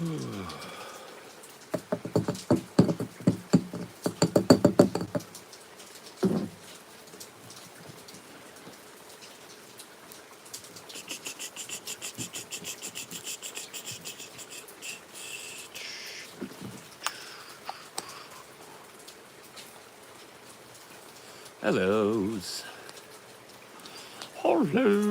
Hellos. Hellos. Hellos.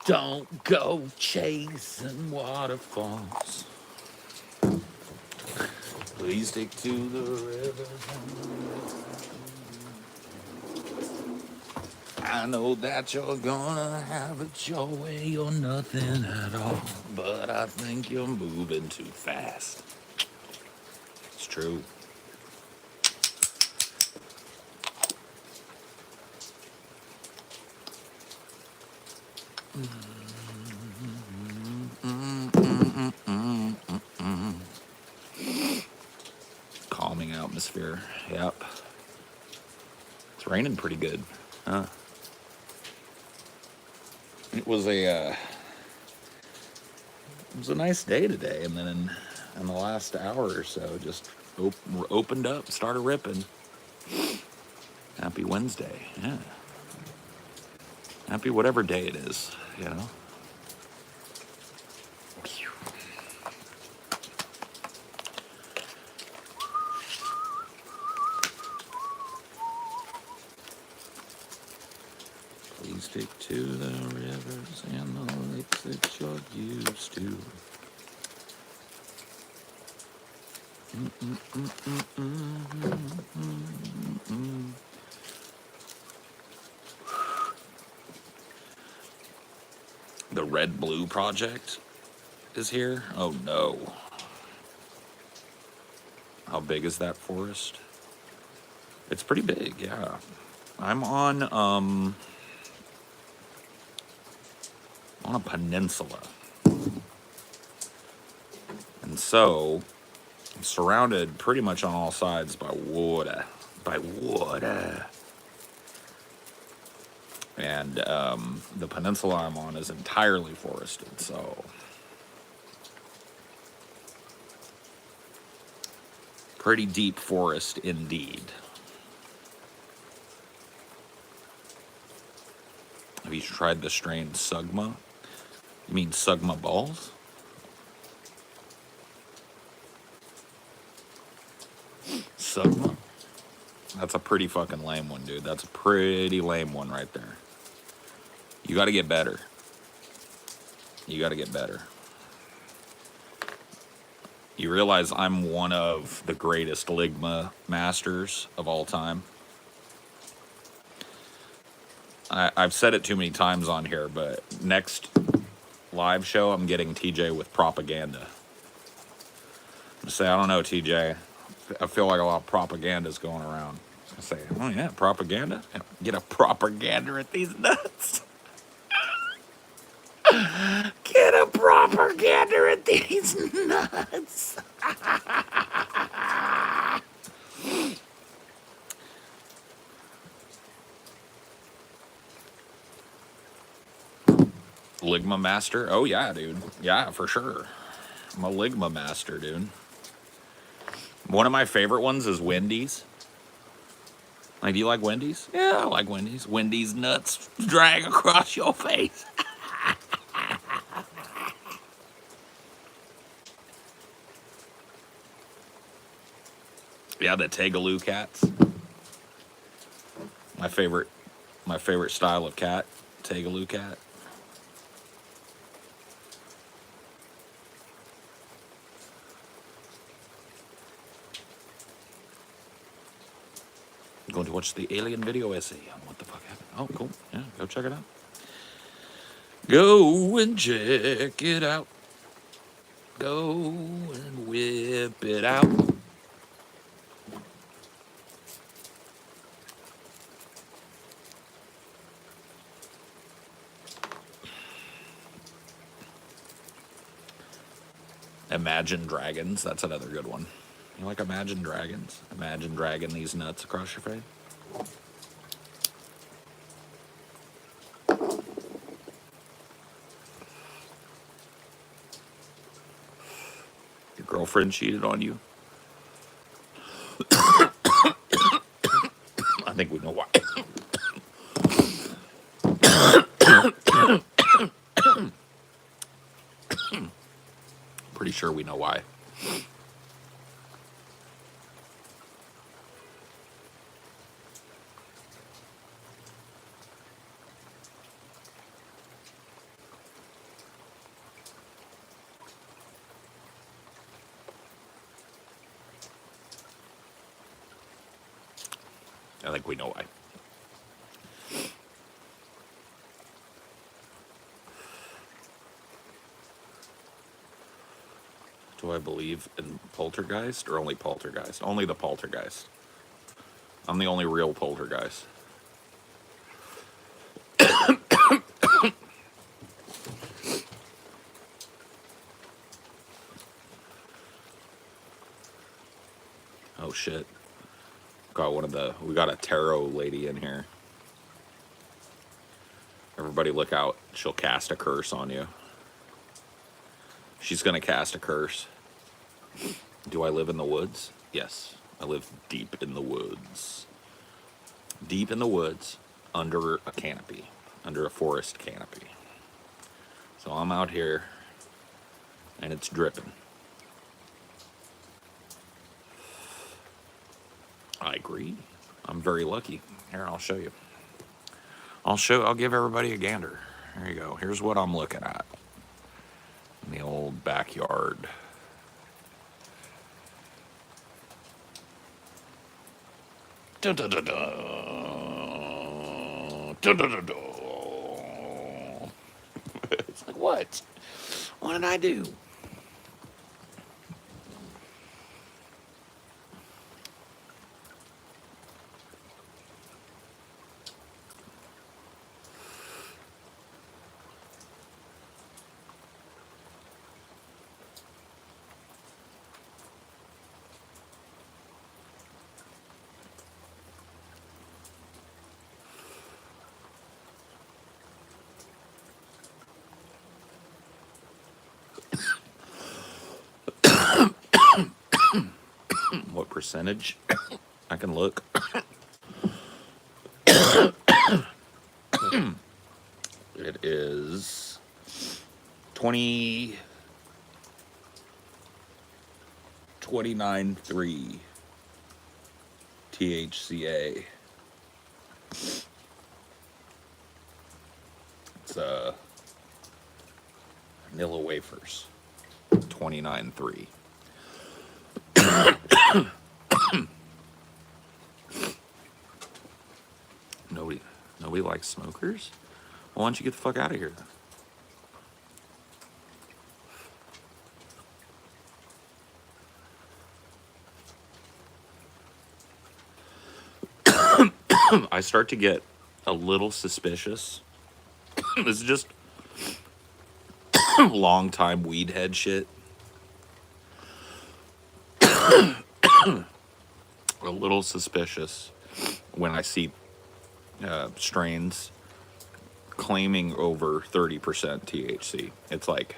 Don't go chasing waterfalls. Please stick to the river. I know that you're gonna have it your way or nothing at all, but I think you're moving too fast. It's true. Calming atmosphere. Yep. It's raining pretty good. Huh? It was a nice day today, and then in the last hour or so, just opened up, started ripping. Happy Wednesday. Yeah. Happy whatever day it is, you know. Please stick to the rivers and the lakes that you're used to. The Red Blue Project is here. Oh no. How big is that forest? It's pretty big, yeah. I'm on a peninsula. And so I'm surrounded pretty much on all sides by water. And the peninsula I'm on is entirely forested, so pretty deep forest indeed. Have you tried the strain Sugma? You mean Sugma balls? Sugma? That's a pretty fucking lame one, dude. That's a pretty lame one right there. You gotta get better. You gotta get better. You realize I'm one of the greatest Ligma masters of all time? I've said it too many times on here, but next live show, I'm getting TJ with propaganda. I say, I don't know, TJ. I feel like a lot of propaganda's going around. I say, oh yeah, propaganda? Get a propaganda at these nuts. Get a propaganda at these nuts. Ligma master? Oh yeah, dude. Yeah, for sure. I'm a Ligma master, dude. One of my favorite ones is Wendy's. Like, do you like Wendy's? Yeah, I like Wendy's. Wendy's nuts drag across your face. Yeah, the Tegaloo cats. My favorite style of cat, Tegaloo cat. I'm going to watch the alien video essay on what the fuck happened. Oh, cool. Yeah, go check it out. Go and check it out. Go and whip it out. Imagine Dragons. That's another good one. You like Imagine Dragons? Imagine dragging these nuts across your face. Your girlfriend cheated on you? I think we know why. Pretty sure we know why. I think we know why. Do I believe in poltergeist or only poltergeist? Only the poltergeist. I'm the only real poltergeist. Oh shit. We got a tarot lady in here. Everybody look out. She'll cast a curse on you. She's gonna cast a curse. Do I live in the woods? Yes. I live deep in the woods. Deep in the woods, under a canopy. Under a forest canopy. So I'm out here, and it's dripping. I agree. I'm very lucky. Here, I'll show you. I'll give everybody a gander. There you go. Here's what I'm looking at in the old backyard. Dun, dun, dun, dun. Dun, dun, dun, dun. It's like, what? What did I do? What percentage? I can look. It is 29.3 THCA. It's vanilla wafers. 29.3. Nobody likes smokers? Well, why don't you get the fuck out of here then? I start to get a little suspicious. This is just long time weed head shit. A little suspicious when I see strains claiming over 30% THC. It's like,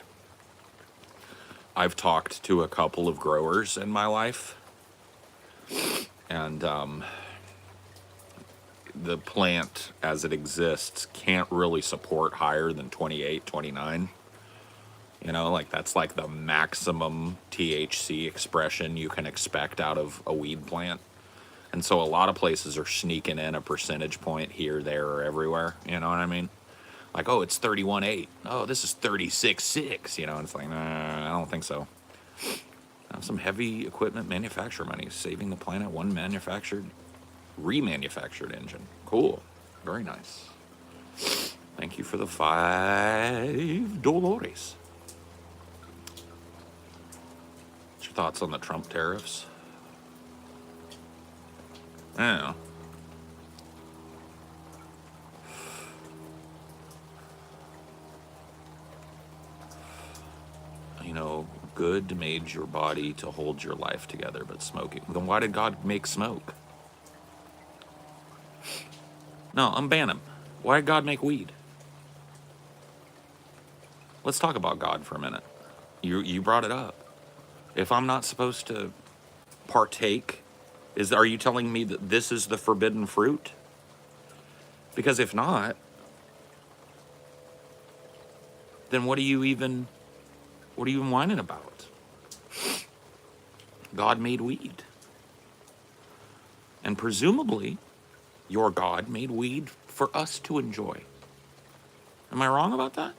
I've talked to a couple of growers in my life, and the plant as it exists can't really support higher than 28, 29. You know, like that's like the maximum THC expression you can expect out of a weed plant. And so a lot of places are sneaking in a percentage point here, there, or everywhere. You know what I mean? Like, oh, it's 31.8. Oh, this is 36.6. You know, and it's like, nah, I don't think so. Some heavy equipment manufacturer money, saving the planet one remanufactured engine. Cool. Very nice. Thank you for the $5. What's your thoughts on the Trump tariffs? I don't know. You know, good made your body to hold your life together, but smoking. Then why did God make smoke? No, unban him. Why did God make weed? Let's talk about God for a minute. You brought it up. If I'm not supposed to partake, are you telling me that this is the forbidden fruit? Because if not, then what are you even whining about? God made weed. And presumably, your God made weed for us to enjoy. Am I wrong about that?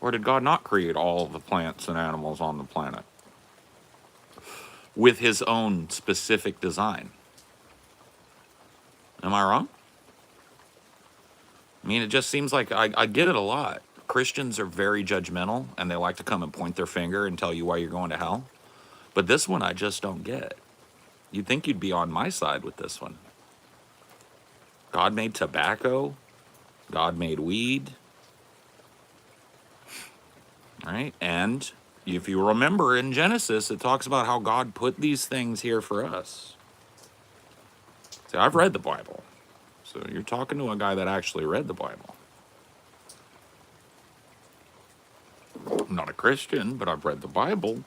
Or did God not create all the plants and animals on the planet with his own specific design? Am I wrong? I mean, it just seems like I get it a lot. Christians are very judgmental, and they like to come and point their finger and tell you why you're going to hell. But this one I just don't get. You'd think you'd be on my side with this one. God made tobacco. God made weed. All right? And if you remember in Genesis, it talks about how God put these things here for us. See, I've read the Bible. So you're talking to a guy that actually read the Bible. I'm not a Christian, but I've read the Bible.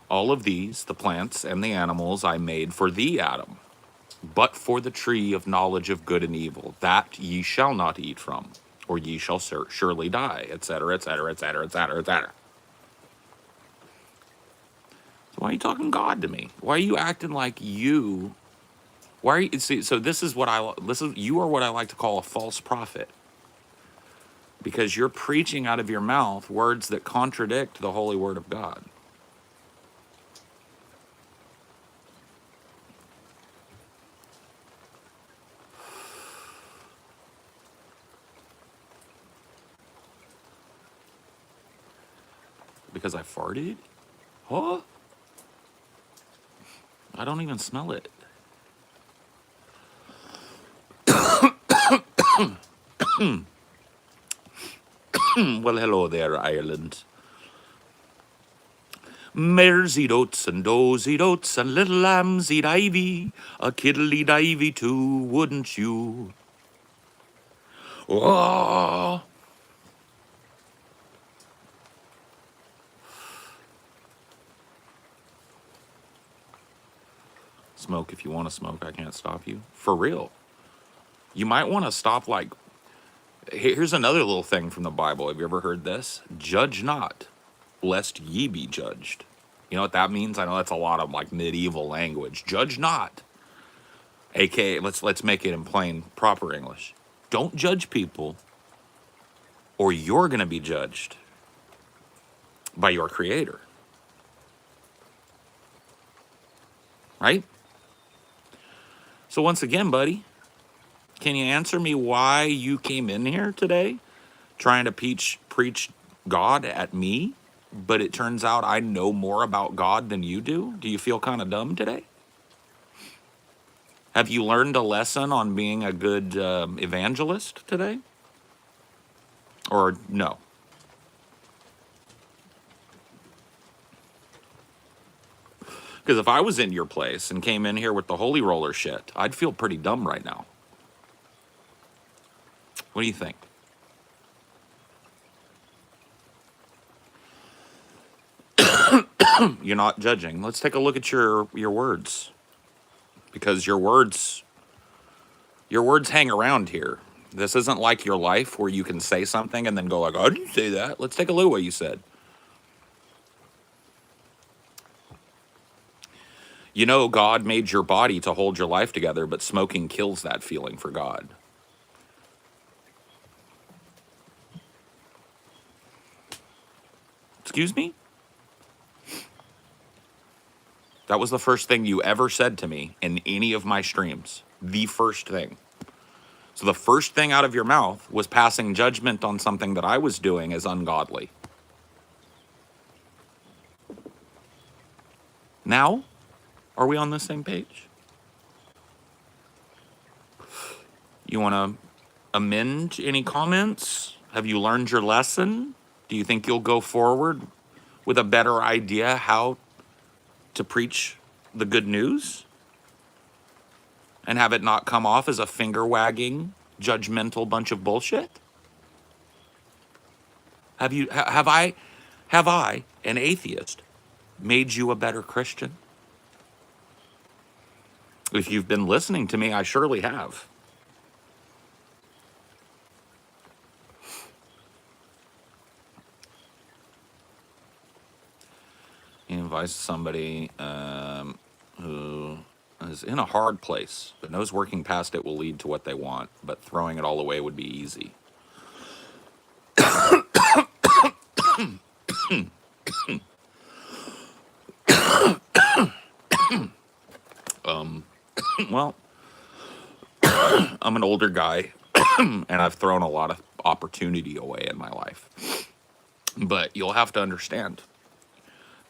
All of these, the plants and the animals, I made for thee, Adam, but for the tree of knowledge of good and evil, that ye shall not eat from, or ye shall surely die, etc., etc., etc., etc., etc. So why are you talking God to me? Why are you acting like you? Why are you? See, so this is you are what I like to call a false prophet, because you're preaching out of your mouth words that contradict the holy word of God. Because I farted? Huh? I don't even smell it. Well, hello there, Ireland. Mares eat oats and does eat oats and little lambs eat ivy. A kid'll eat ivy too, wouldn't you? Oh. Smoke if you want to smoke. I can't stop you. For real. You might want to stop, like, here's another little thing from the Bible. Have you ever heard this? Judge not, lest ye be judged. You know what that means? I know that's a lot of, like, medieval language. Judge not. AKA, let's make it in plain, proper English. Don't judge people, or you're going to be judged by your Creator. Right? So once again, buddy, can you answer me why you came in here today trying to preach God at me, but it turns out I know more about God than you do? Do you feel kind of dumb today? Have you learned a lesson on being a good evangelist today? Or no? Because if I was in your place and came in here with the holy roller shit, I'd feel pretty dumb right now. What do you think? You're not judging. Let's take a look at your words. Because your words hang around here. This isn't like your life where you can say something and then go like, "I didn't say that." Let's take a look at what you said. You know, God made your body to hold your life together, but smoking kills that feeling for God. Excuse me? That was the first thing you ever said to me in any of my streams. The first thing. So the first thing out of your mouth was passing judgment on something that I was doing as ungodly. Now, Are we on the same page? You want to amend any comments? Have you learned your lesson? Do you think you'll go forward with a better idea how to preach the good news and have it not come off as a finger-wagging, judgmental bunch of bullshit? Have I, an atheist, made you a better Christian? If you've been listening to me, I surely have. He invites somebody who is in a hard place, but knows working past it will lead to what they want, but throwing it all away would be easy. Well, I'm an older guy, and I've thrown a lot of opportunity away in my life. But you'll have to understand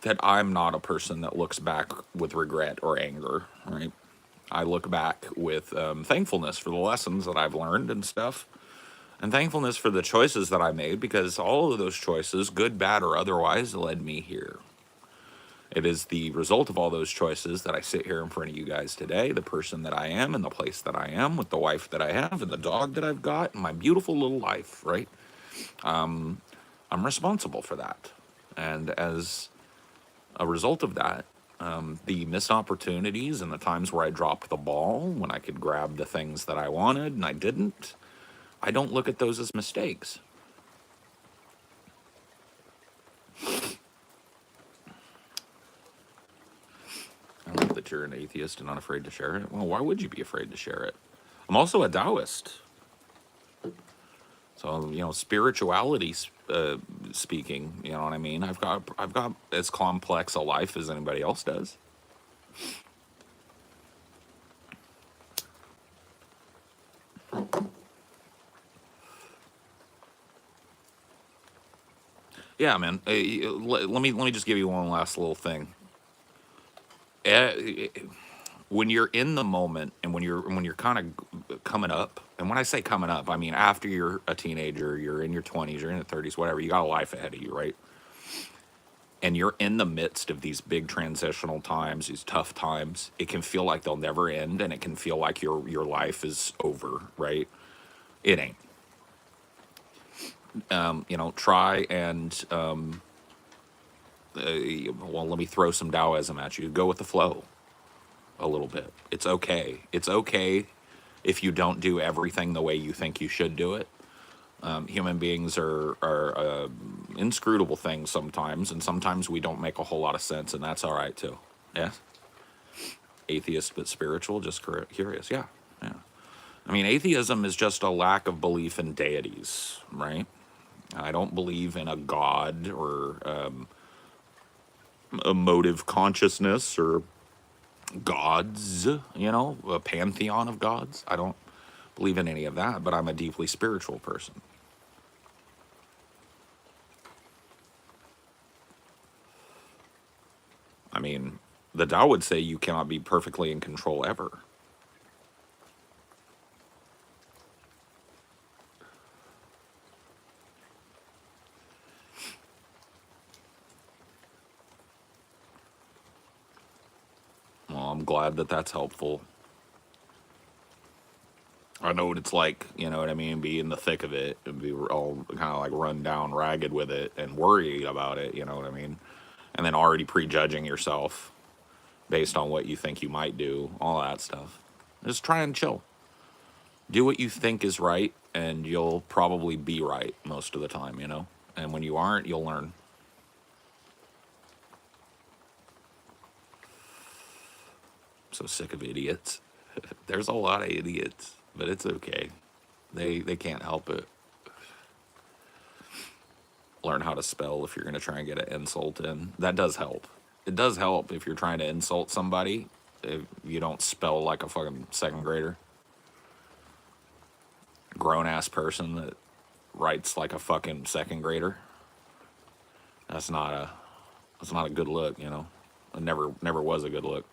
that I'm not a person that looks back with regret or anger, right? I look back with thankfulness for the lessons that I've learned and stuff, and thankfulness for the choices that I made, because all of those choices, good, bad, or otherwise, led me here. It is the result of all those choices that I sit here in front of you guys today, the person that I am and the place that I am, with the wife that I have and the dog that I've got and my beautiful little life, right? I'm responsible for that. And as a result of that, the missed opportunities and the times where I dropped the ball when I could grab the things that I wanted and I didn't, I don't look at those as mistakes. I love that you're an atheist and not afraid to share it. Well, why would you be afraid to share it? I'm also a Taoist. So, spirituality speaking, you know what I mean? I've got as complex a life as anybody else does. Yeah, man. Let me just give you one last little thing. When you're in the moment and when you're kind of coming up, and when I say coming up, I mean after you're a teenager, you're in your 20s, you're in your 30s, whatever, you got a life ahead of you, right? And you're in the midst of these big transitional times, these tough times. It can feel like they'll never end, and it can feel like your life is over, right? It ain't. Try and let me throw some Taoism at you. Go with the flow a little bit. It's okay. It's okay if you don't do everything the way you think you should do it. Human beings are inscrutable things sometimes, and sometimes we don't make a whole lot of sense, and that's all right too. Yeah. Atheist but spiritual, just curious. Yeah. I mean, atheism is just a lack of belief in deities, right? I don't believe in a god or emotive consciousness or gods, a pantheon of gods. I don't believe in any of that, but I'm a deeply spiritual person. I mean, the Tao would say you cannot be perfectly in control ever. Well, I'm glad that that's helpful. I know what it's like, you know what I mean, be in the thick of it and be all kind of like run down ragged with it and worry about it, you know what I mean? And then already prejudging yourself based on what you think you might do, all that stuff. Just try and chill. Do what you think is right, and you'll probably be right most of the time, And when you aren't, you'll learn. So sick of idiots. There's a lot of idiots, but it's okay. They can't help it. Learn how to spell if you're going to try and get an insult in. That does help. It does help if you're trying to insult somebody if you don't spell like a fucking second grader. Grown-ass person that writes like a fucking second grader. That's not a good look, It never was a good look.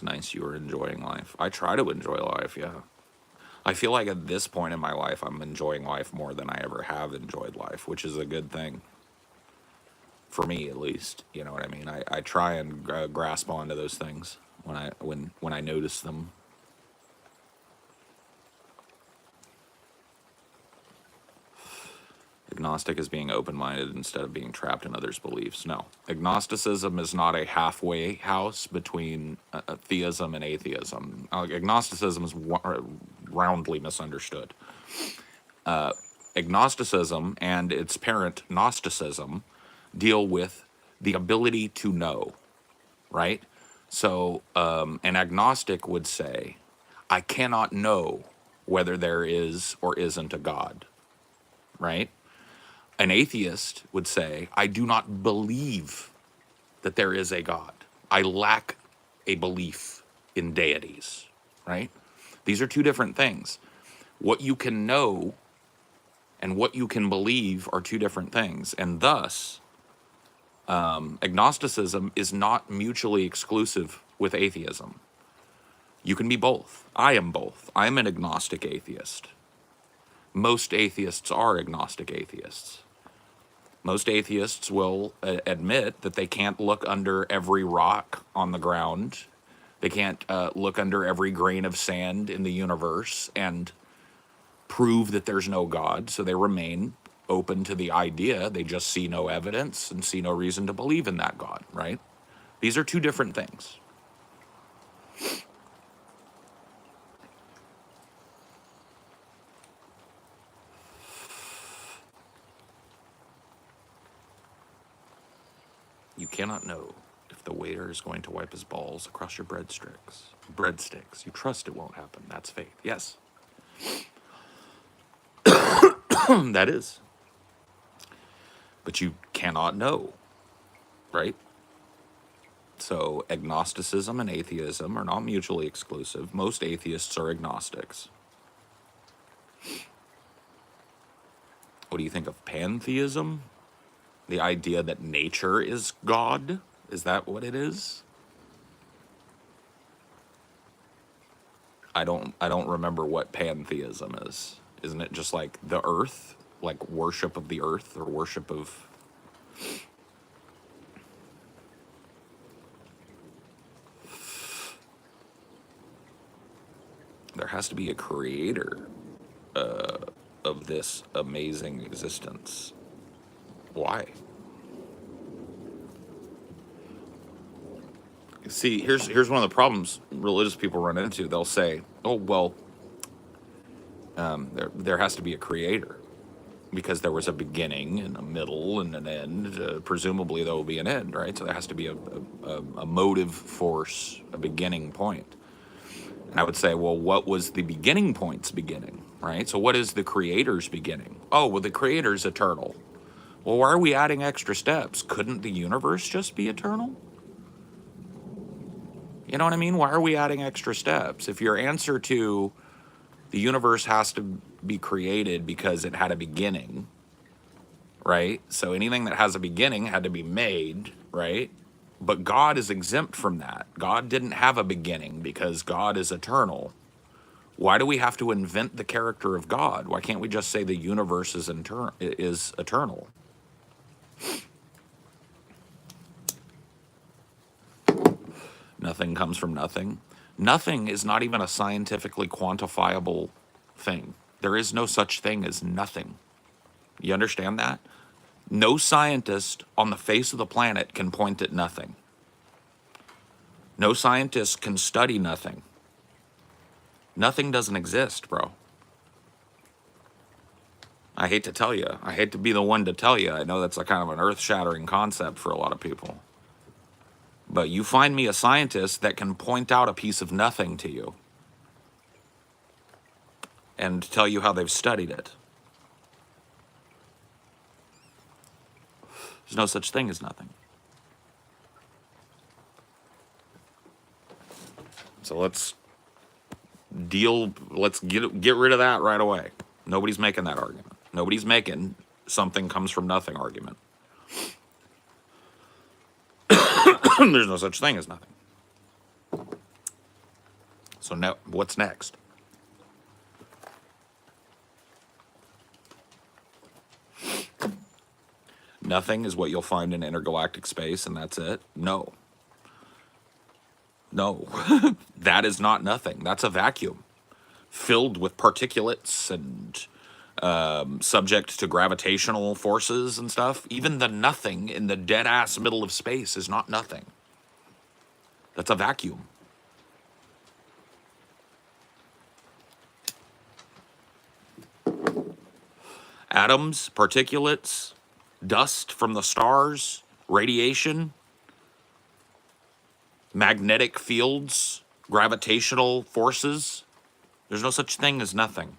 It's nice you are enjoying life. I try to enjoy life, yeah. I feel like at this point in my life, I'm enjoying life more than I ever have enjoyed life, which is a good thing. For me, at least. You know what I mean? I try and grasp onto those things when I notice them. Agnostic is being open-minded instead of being trapped in others' beliefs. No. Agnosticism is not a halfway house between theism and atheism. Agnosticism is roundly misunderstood. Agnosticism and its parent, Gnosticism, deal with the ability to know, right? So an agnostic would say, I cannot know whether there is or isn't a God, right? An atheist would say, I do not believe that there is a God. I lack a belief in deities, right? These are two different things. What you can know and what you can believe are two different things. And thus, agnosticism is not mutually exclusive with atheism. You can be both. I am both. I am an agnostic atheist. Most atheists are agnostic atheists. Most atheists will admit that they can't look under every rock on the ground. They can't look under every grain of sand in the universe and prove that there's no God. So they remain open to the idea. They just see no evidence and see no reason to believe in that God, right? These are two different things. You cannot know if the waiter is going to wipe his balls across your breadsticks. Breadsticks. You trust it won't happen. That's faith. Yes. That is. But you cannot know, right? So agnosticism and atheism are not mutually exclusive. Most atheists are agnostics. What do you think of pantheism? The idea that nature is God? Is that what it is? I don't remember what pantheism is. Isn't it just like the earth? Like worship of the earth or worship of... There has to be a creator of this amazing existence. Why? See, here's one of the problems religious people run into. They'll say, "Oh well, there has to be a creator because there was a beginning and a middle and an end. Presumably, there will be an end, right? So there has to be a motive force, a beginning point." And I would say, well, what was the beginning point's beginning, right? So what is the creator's beginning? Oh, well, the creator's eternal. Well, why are we adding extra steps? Couldn't the universe just be eternal? You know what I mean? Why are we adding extra steps? If your answer to the universe has to be created because it had a beginning, right? So anything that has a beginning had to be made, right? But God is exempt from that. God didn't have a beginning because God is eternal. Why do we have to invent the character of God? Why can't we just say the universe is eternal? Nothing comes from nothing. Nothing is not even a scientifically quantifiable thing. There is no such thing as nothing. You understand that? No scientist on the face of the planet can point at nothing. No scientist can study nothing. Nothing doesn't exist, bro. I hate to tell you. I hate to be the one to tell you. I know that's a kind of an earth-shattering concept for a lot of people. But you find me a scientist that can point out a piece of nothing to you and tell you how they've studied it. There's no such thing as nothing. So let's get rid of that right away. Nobody's making that argument. Nobody's making something comes from nothing argument. There's no such thing as nothing. So now, what's next? Nothing is what you'll find in intergalactic space, and that's it? No. No. That is not nothing. That's a vacuum filled with particulates and subject to gravitational forces and stuff. Even the nothing in the dead-ass middle of space is not nothing. That's a vacuum. Atoms, particulates, dust from the stars, radiation, magnetic fields, gravitational forces. There's no such thing as nothing.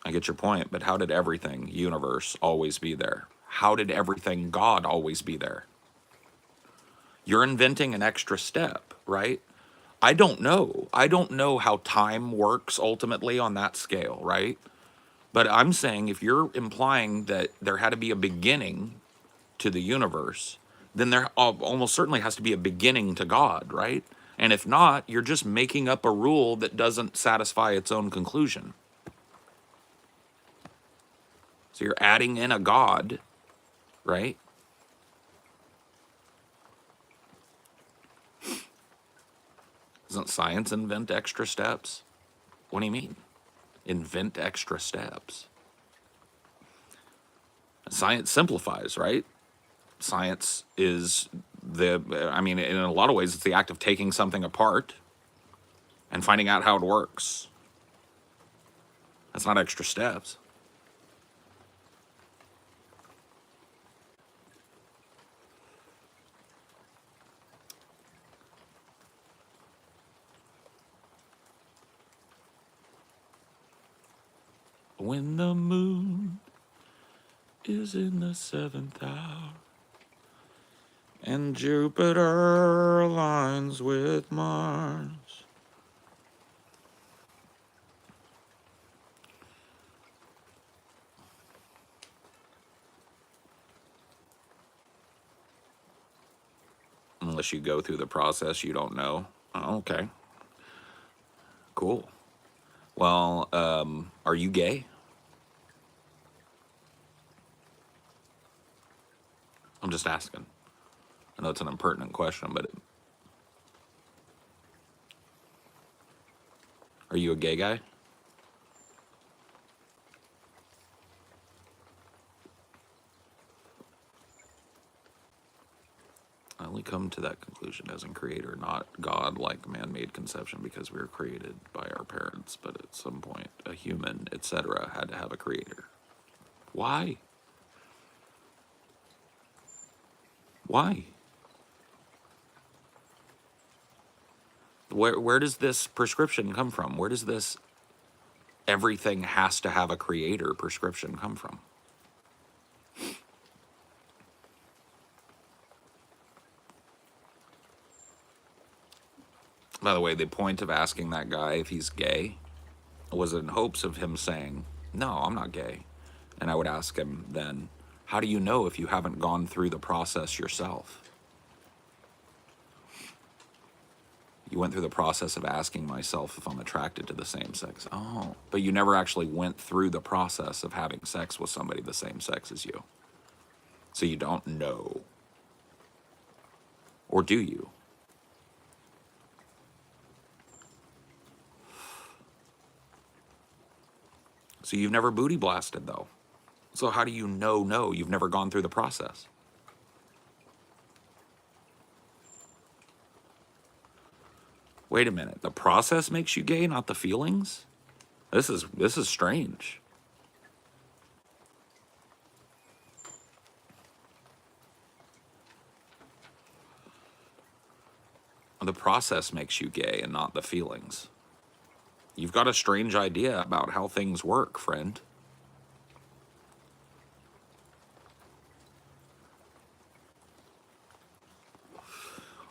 I get your point, but how did everything, universe, always be there? How did everything, God, always be there? You're inventing an extra step, right? I don't know. I don't know how time works ultimately on that scale, right? But I'm saying if you're implying that there had to be a beginning to the universe, then there almost certainly has to be a beginning to God, right? And if not, you're just making up a rule that doesn't satisfy its own conclusion. So you're adding in a God, right? Doesn't science invent extra steps? What do you mean? Invent extra steps. Science simplifies, right? Science is in a lot of ways, it's the act of taking something apart and finding out how it works. That's not extra steps. When the moon is in the 7th hour and Jupiter aligns with Mars. Unless you go through the process, you don't know. Oh, okay. Cool. Well, are you gay? I'm just asking. I know it's an impertinent question, but are you a gay guy? I only come to that conclusion as in creator, not God like man-made conception, because we were created by our parents, but at some point a human, etc., had to have a creator. Why? Why? Where does this prescription come from? Where does this everything has to have a creator prescription come from? By the way, the point of asking that guy if he's gay was in hopes of him saying, no, I'm not gay. And I would ask him then, how do you know if you haven't gone through the process yourself? You went through the process of asking myself if I'm attracted to the same sex. Oh, but you never actually went through the process of having sex with somebody the same sex as you. So you don't know. Or do you? So you've never booty blasted, though. So how do you know no? You've never gone through the process. Wait a minute. The process makes you gay, not the feelings? This is strange. The process makes you gay and not the feelings. You've got a strange idea about how things work, friend.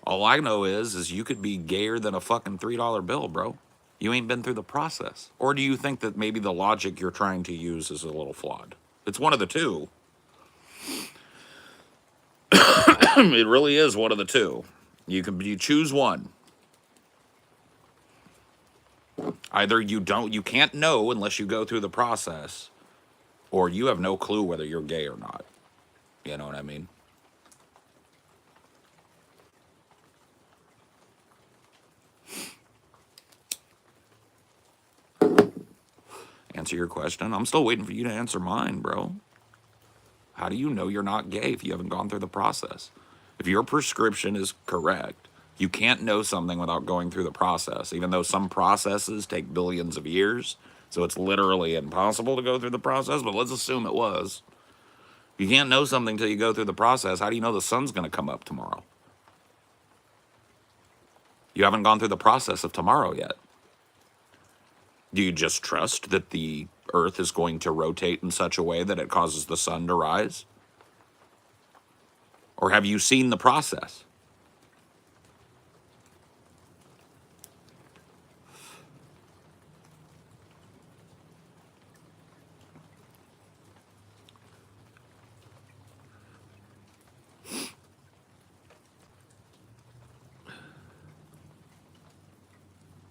All I know is you could be gayer than a fucking $3 bill, bro. You ain't been through the process. Or do you think that maybe the logic you're trying to use is a little flawed? It's one of the two. It really is one of the two. You choose one. Either you can't know unless you go through the process, or you have no clue whether you're gay or not. You know what I mean? Answer your question. I'm still waiting for you to answer mine, bro. How do you know you're not gay if you haven't gone through the process? If your prescription is correct, you can't know something without going through the process, even though some processes take billions of years. So it's literally impossible to go through the process, but let's assume it was. You can't know something until you go through the process. How do you know the sun's going to come up tomorrow? You haven't gone through the process of tomorrow yet. Do you just trust that the earth is going to rotate in such a way that it causes the sun to rise? Or have you seen the process?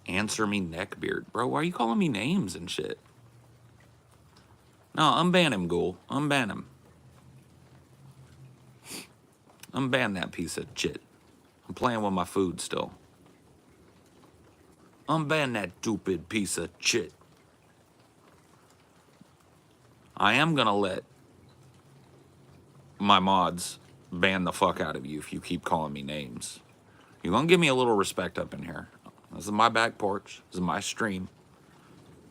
Answer me, neckbeard. Bro, why are you calling me names and shit? No, unban him, ghoul. Unban him. Unban that piece of shit. I'm playing with my food still. Unban that stupid piece of shit. I am gonna let my mods ban the fuck out of you if you keep calling me names. You're gonna give me a little respect up in here. This is my back porch. This is my stream.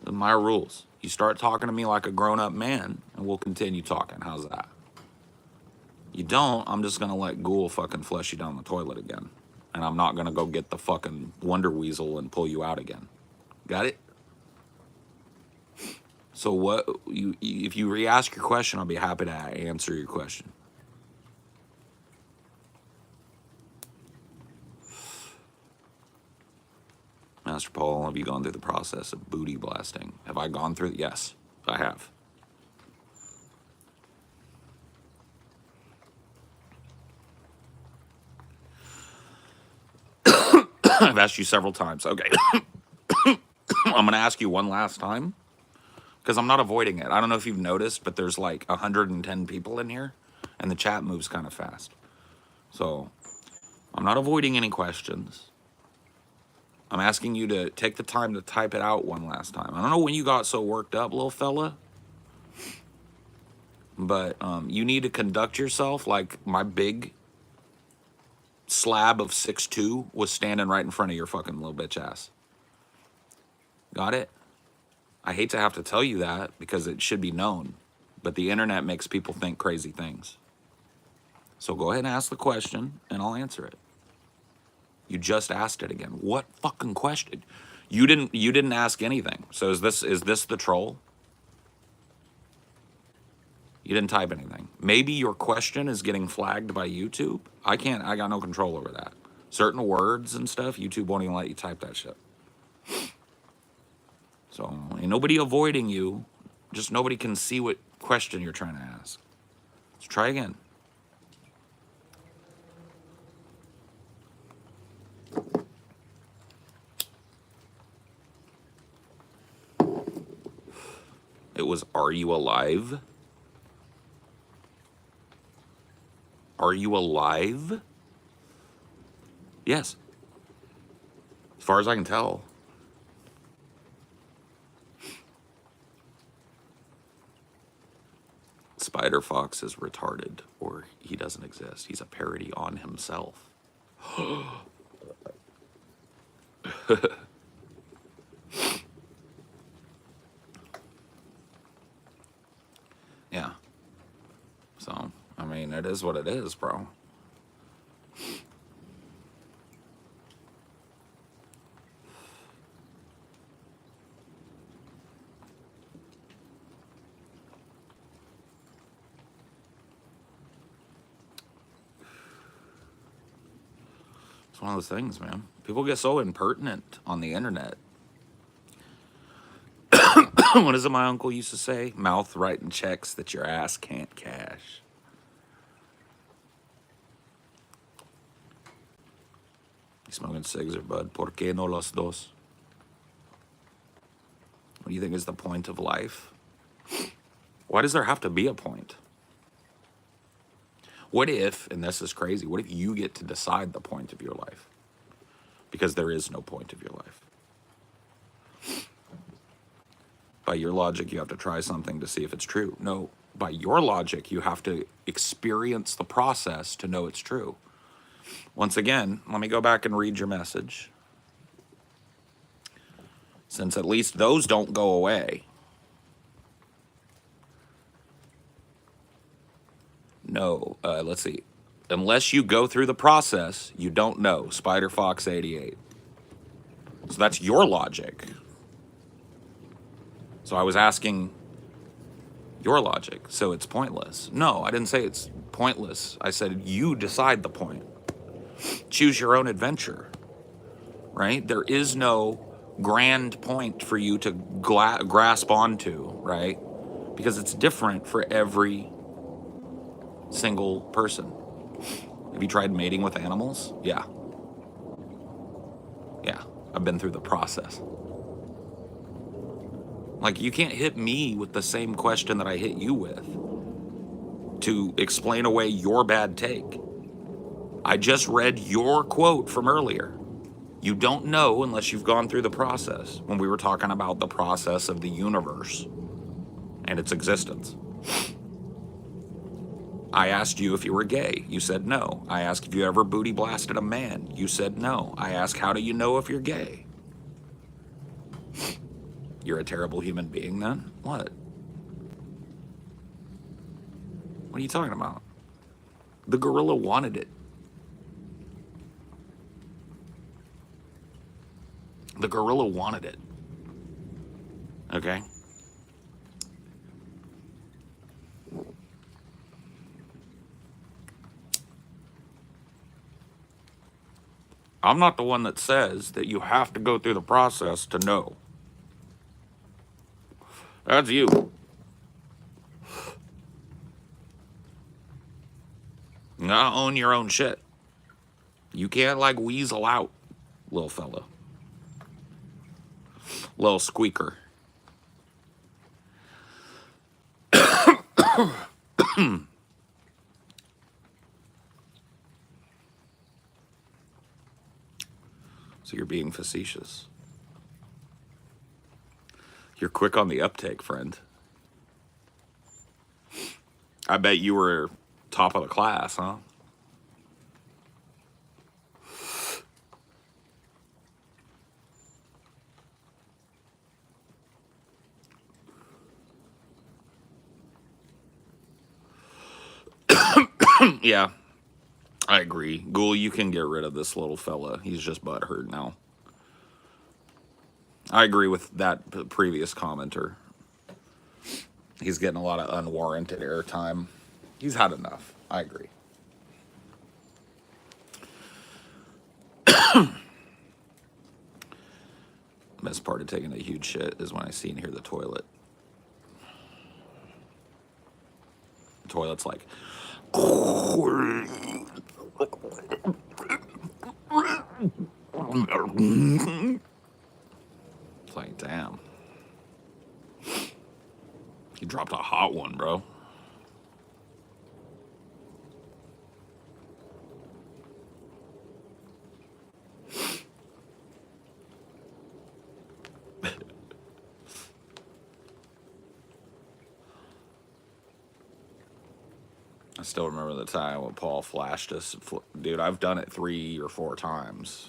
This is my rules. You start talking to me like a grown-up man, and we'll continue talking. How's that? You don't, I'm just gonna let Ghoul fucking flush you down the toilet again. And I'm not gonna go get the fucking Wonder Weasel and pull you out again. Got it? So what, if you re-ask your question, I'll be happy to answer your question. Master Paul, have you gone through the process of booty blasting? Have I gone through it? Yes, I have. I've asked you several times. Okay. I'm going to ask you one last time because I'm not avoiding it. I don't know if you've noticed, but there's like 110 people in here and the chat moves kind of fast. So I'm not avoiding any questions. I'm asking you to take the time to type it out one last time. I don't know when you got so worked up, little fella, but you need to conduct yourself like my big slab of 6'2" was standing right in front of your fucking little bitch ass. Got it? I hate to have to tell you that because it should be known, but the internet makes people think crazy things. So go ahead and ask the question and I'll answer it. You just asked it again. What fucking question? You didn't ask anything. So is this the troll? You didn't type anything. Maybe your question is getting flagged by YouTube. I got no control over that. Certain words and stuff, YouTube won't even let you type that shit. So ain't nobody avoiding you. Just nobody can see what question you're trying to ask. Let's try again. It was, are you alive? Are you alive? Yes. As far as I can tell. Spider Fox is retarded, or he doesn't exist. He's a parody on himself. Yeah. So, I mean, it is what it is, bro. It's one of those things, man. People get so impertinent on the internet. What is it my uncle used to say? Mouth writing checks that your ass can't cash. You smoking cigs or bud? ¿Por qué no los dos? What do you think is the point of life? Why does there have to be a point? What if, and this is crazy, what if you get to decide the point of your life? Because there is no point of your life. By your logic, you have to try something to see if it's true. No, by your logic, you have to experience the process to know it's true. Once again, let me go back and read your message. Since at least those don't go away. No, let's see. Unless you go through the process, you don't know. Spider Fox 88. So that's your logic. So I was asking your logic. So it's pointless. No, I didn't say it's pointless. I said you decide the point. Choose your own adventure. Right? There is no grand point for you to grasp onto, right? Because it's different for every single person. Have you tried mating with animals? Yeah. Yeah, I've been through the process. Like, you can't hit me with the same question that I hit you with to explain away your bad take. I just read your quote from earlier. You don't know unless you've gone through the process, when we were talking about the process of the universe and its existence. I asked you if you were gay. You said no. I asked if you ever booty blasted a man. You said no. I asked, how do you know if you're gay? You're a terrible human being then? What? What are you talking about? The gorilla wanted it. The gorilla wanted it. Okay? I'm not the one that says that you have to go through the process to know. That's you. You gotta own your own shit. You can't, like, weasel out, little fella. Little squeaker. So you're being facetious. You're quick on the uptake, friend. I bet you were top of the class, huh? Yeah, I agree. Ghoul, you can get rid of this little fella. He's just butthurt now. I agree with that previous commenter. He's getting a lot of unwarranted airtime. He's had enough. I agree. Best part of taking a huge shit is when I see and hear the toilet. The toilet's like... It's like, damn. You dropped a hot one, bro. I still remember the time when Paul flashed us. Dude, I've done it 3 or 4 times.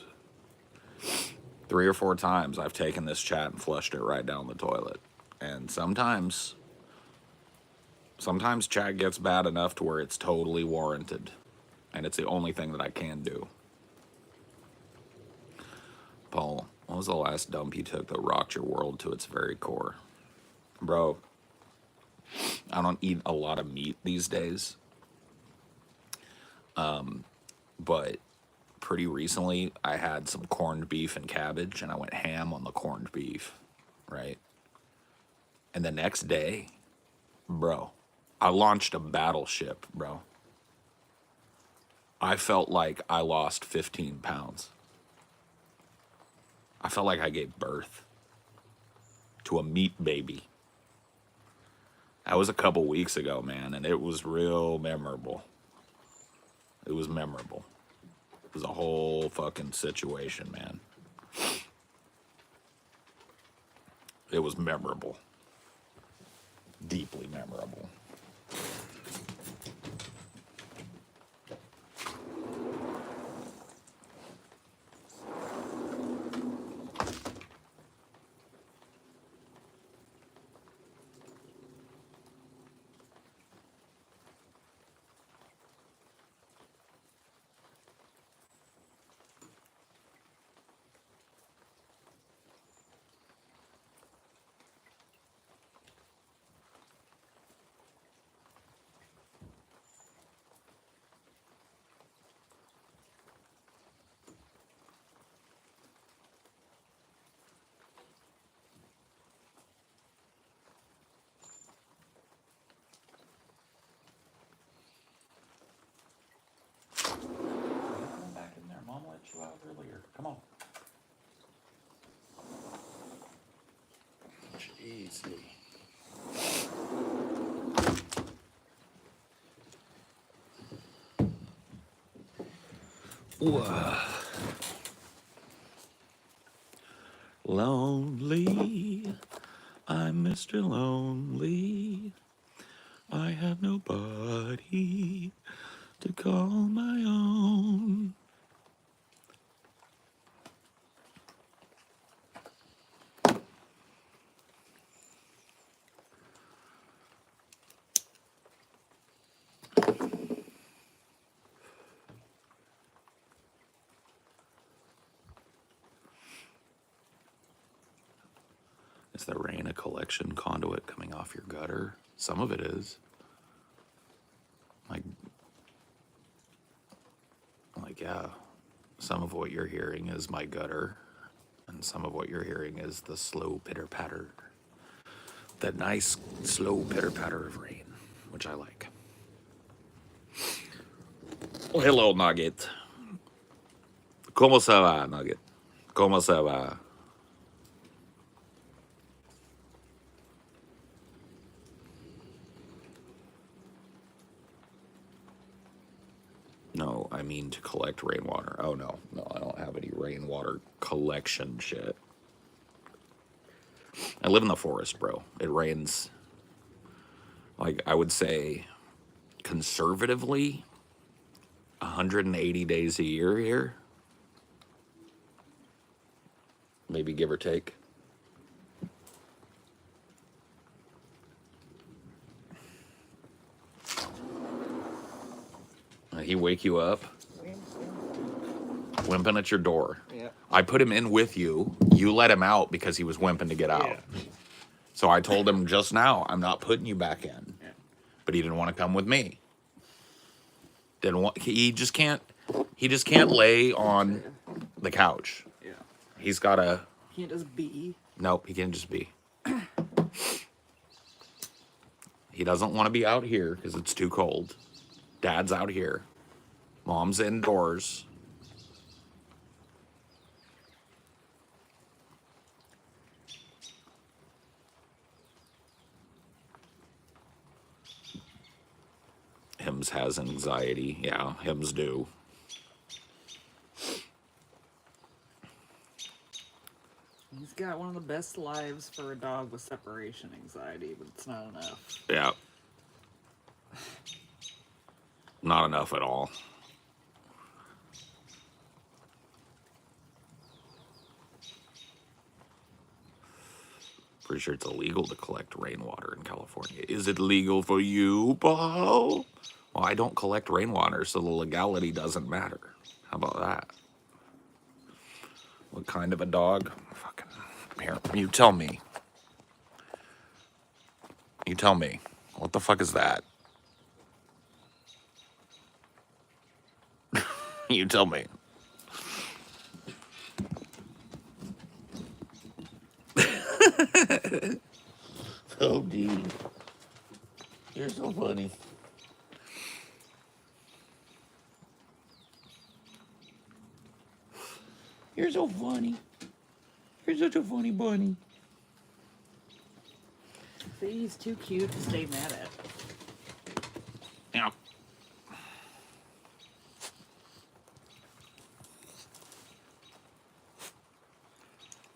3 or 4 times I've taken this chat and flushed it right down the toilet. And sometimes chat gets bad enough to where it's totally warranted. And it's the only thing that I can do. Paul, what was the last dump you took that rocked your world to its very core? Bro, I don't eat a lot of meat these days. But pretty recently I had some corned beef and cabbage and I went ham on the corned beef, right? And the next day, bro, I launched a battleship, bro. I felt like I lost 15 pounds. I felt like I gave birth to a meat baby. That was a couple weeks ago, man, and it was real memorable. It was memorable. It was a whole fucking situation, man. It was memorable. Deeply memorable. Come back in there. Mom let you out earlier. Come on. Jeez. Lonely, I'm Mr. Lonely. I have nobody to call my own. Is the rain a collection conduit coming off your gutter? Some of it is. Yeah, some of what you're hearing is my gutter, and some of what you're hearing is the slow pitter-patter. That nice, slow pitter-patter of rain, which I like. Well, hello, Nugget. ¿Cómo se va, Nugget? ¿Cómo se va? No, I mean to collect rainwater. Oh, no, I don't have any rainwater collection shit. I live in the forest, bro. It rains, like, I would say, conservatively, 180 days a year here. Maybe give or take. He wake you up? Wimping at your door. Yeah. I put him in with you. You let him out because he was wimping to get out. Yeah. So I told him just now, I'm not putting you back in. Yeah. But he didn't want to come with me. He just can't lay on the couch. Yeah. He's gotta. He can't just be. Nope, he can't just be. He doesn't want to be out here because it's too cold. Dad's out here. Mom's indoors. Hims has anxiety. Yeah, Hims do. He's got one of the best lives for a dog with separation anxiety, but it's not enough. Yeah. Not enough at all. Pretty sure it's illegal to collect rainwater in California. Is it legal for you, Paul? Well, I don't collect rainwater, so the legality doesn't matter. How about that? What kind of a dog? Fucking here, you tell me. You tell me. What the fuck is that? You tell me. Oh, dude. You're so funny. You're so funny. You're such a funny bunny. See, he's too cute to stay mad at. Yeah.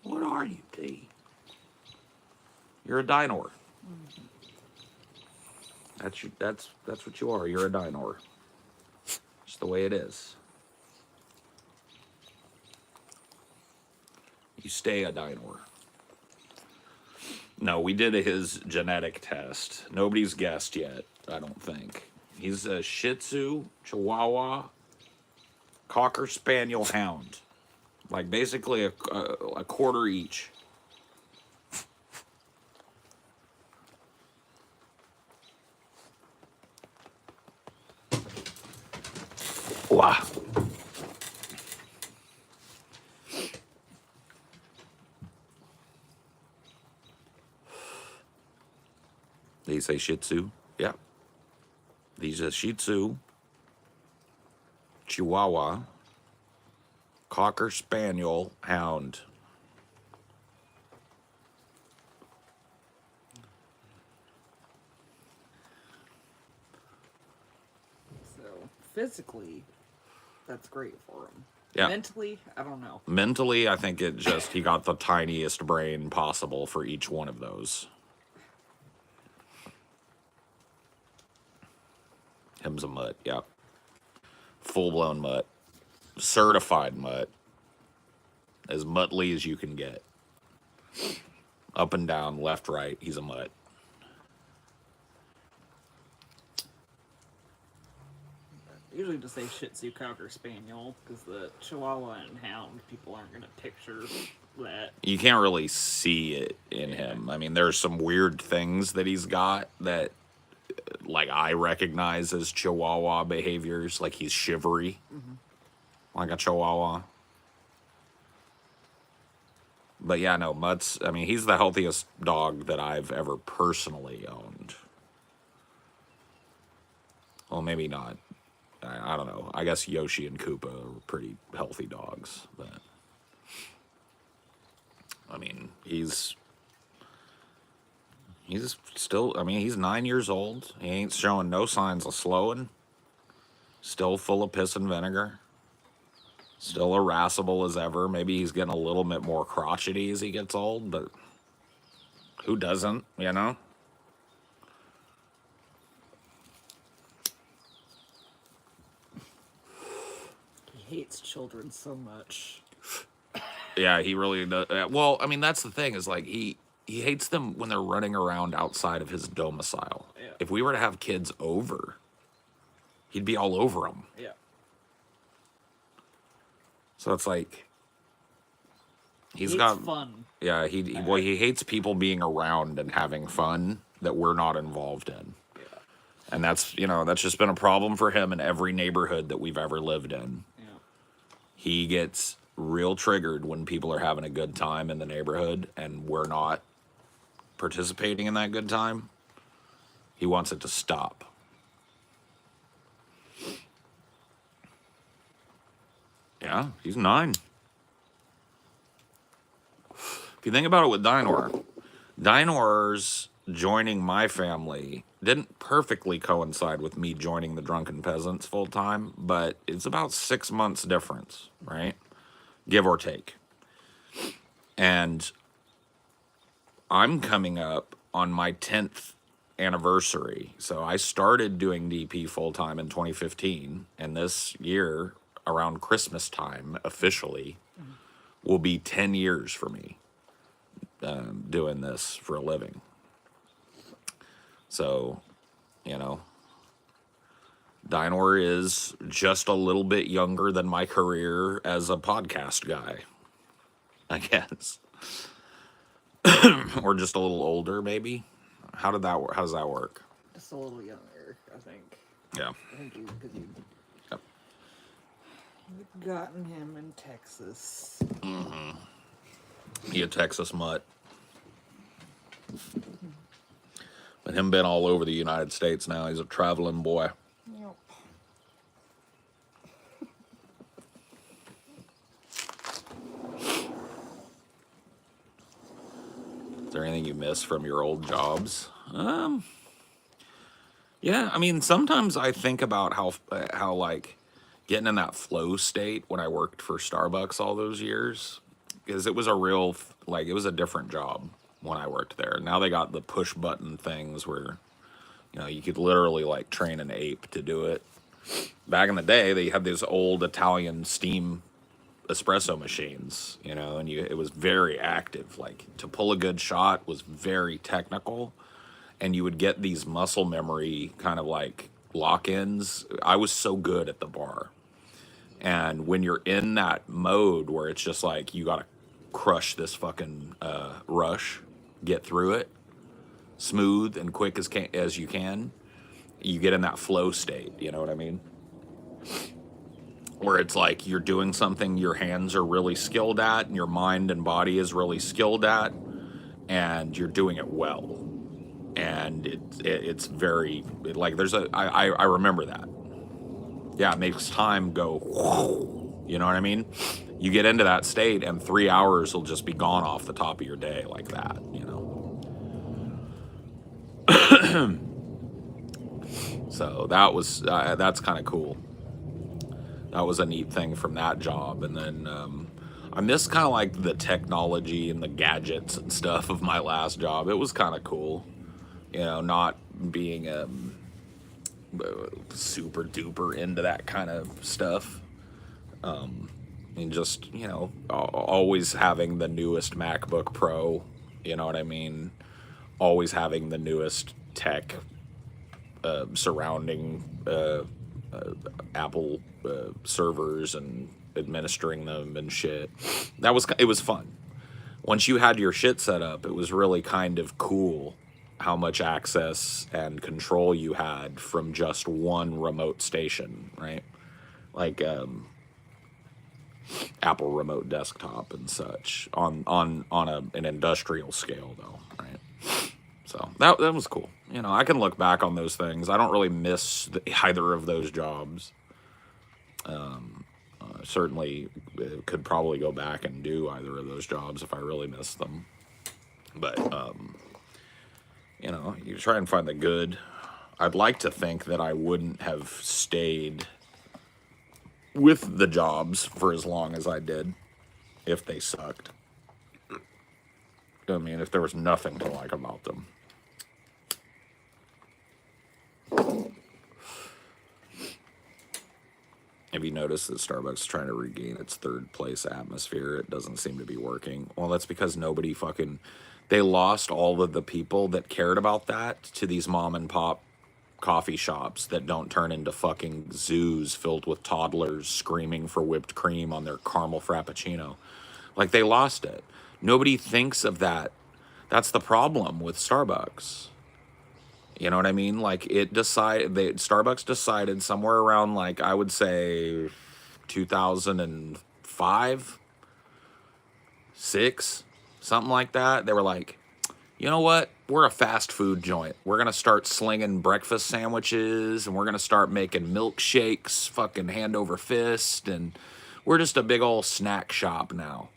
What are you, T? You're a dinosaur. That's what you are. You're a dinosaur. Just the way it is. You stay a dinosaur. No, we did his genetic test. Nobody's guessed yet, I don't think. He's a Shih Tzu, Chihuahua, Cocker Spaniel Hound. Like basically a quarter each. Wow. They say Shih Tzu. Yeah. These are Shih Tzu, Chihuahua, Cocker Spaniel Hound. So, physically, that's great for him. Yeah. Mentally, I don't know. Mentally, I think he got the tiniest brain possible for each one of those. Him's a mutt, yeah. Full-blown mutt. Certified mutt. As muttly as you can get. Up and down, left, right, he's a mutt. Usually just say Shih Tzu, Cocker Spaniel, because the Chihuahua and Hound, people aren't going to picture that. You can't really see it in him. I mean, there's some weird things that he's got that, like, I recognize as Chihuahua behaviors. Like, he's shivery. Like a Chihuahua. But yeah, no, Mutt's, I mean, he's the healthiest dog that I've ever personally owned. Well, maybe not. I don't know. I guess Yoshi and Koopa are pretty healthy dogs, but I mean, he's still, I mean, he's 9 years old. He ain't showing no signs of slowing. Still full of piss and vinegar. Still irascible as ever. Maybe he's getting a little bit more crotchety as he gets old, but who doesn't, you know? He hates children so much. Yeah, he really does. Well, I mean, that's the thing is like he hates them when they're running around outside of his domicile. Yeah. If we were to have kids over, he'd be all over them. Yeah. So it's like He's got fun. Yeah, he hates people being around and having fun that we're not involved in. Yeah. And that's just been a problem for him in every neighborhood that we've ever lived in. Yeah. He gets real triggered when people are having a good time in the neighborhood and we're not participating in that good time. He wants it to stop. Yeah, he's 9. If you think about it with Dinosaurs joining my family didn't perfectly coincide with me joining the Drunken Peasants full time, but it's about 6 months difference, right? Give or take. And I'm coming up on my 10th anniversary. So I started doing DP full time in 2015, and this year, around Christmas time, officially, will be 10 years for me doing this for a living. So, Dinor is just a little bit younger than my career as a podcast guy, I guess. Or just a little older, maybe. How does that work? Just a little younger, I think. Yeah. I think because you've gotten him in Texas. He a Texas mutt. But him been all over the United States now. He's a traveling boy. Yep. anything you miss from your old jobs? Yeah, I mean, sometimes I think about how like getting in that flow state when I worked for Starbucks all those years, because it was a real like it was a different job when I worked there. Now they got the push button things where you could literally like train an ape to do it. Back in the day, they had these old Italian steam espresso machines, and it was very active. Like to pull a good shot was very technical, and you would get these muscle memory kind of like lock-ins. I was so good at the bar. And when you're in that mode where it's just like you got to crush this fucking rush, get through it smooth and quick as you can, you get in that flow state, you know what I mean? Where it's like you're doing something your hands are really skilled at and your mind and body is really skilled at, and you're doing it well. And it's very, like, I remember that. Yeah, it makes time go, you know what I mean? You get into that state and 3 hours will just be gone off the top of your day like that, So that's kind of cool. That was a neat thing from that job. And then I miss kind of like the technology and the gadgets and stuff of my last job. It was kind of cool, not being super duper into that kind of stuff. And just, always having the newest MacBook Pro, you know what I mean? Always having the newest tech surrounding Apple servers and administering them and shit. It was fun. Once you had your shit set up, it was really kind of cool how much access and control you had from just one remote station, right? Like Apple remote desktop and such on an industrial scale though, right? So that was cool. I can look back on those things. I don't really miss either of those jobs. Certainly could probably go back and do either of those jobs if I really miss them. But you try and find the good. I'd like to think that I wouldn't have stayed with the jobs for as long as I did if they sucked. I mean, if there was nothing to like about them. Have you noticed that Starbucks is trying to regain its third place atmosphere? It doesn't seem to be working. Well, that's because they lost all of the people that cared about that to these mom and pop coffee shops that don't turn into fucking zoos filled with toddlers screaming for whipped cream on their caramel frappuccino. Like, they lost it. Nobody thinks of that. That's the problem with Starbucks. You know what I mean? Like, Starbucks decided somewhere around, like, I would say 2005, 6, something like that. They were like, you know what? We're a fast food joint. We're going to start slinging breakfast sandwiches, and we're going to start making milkshakes fucking hand over fist, and we're just a big old snack shop now.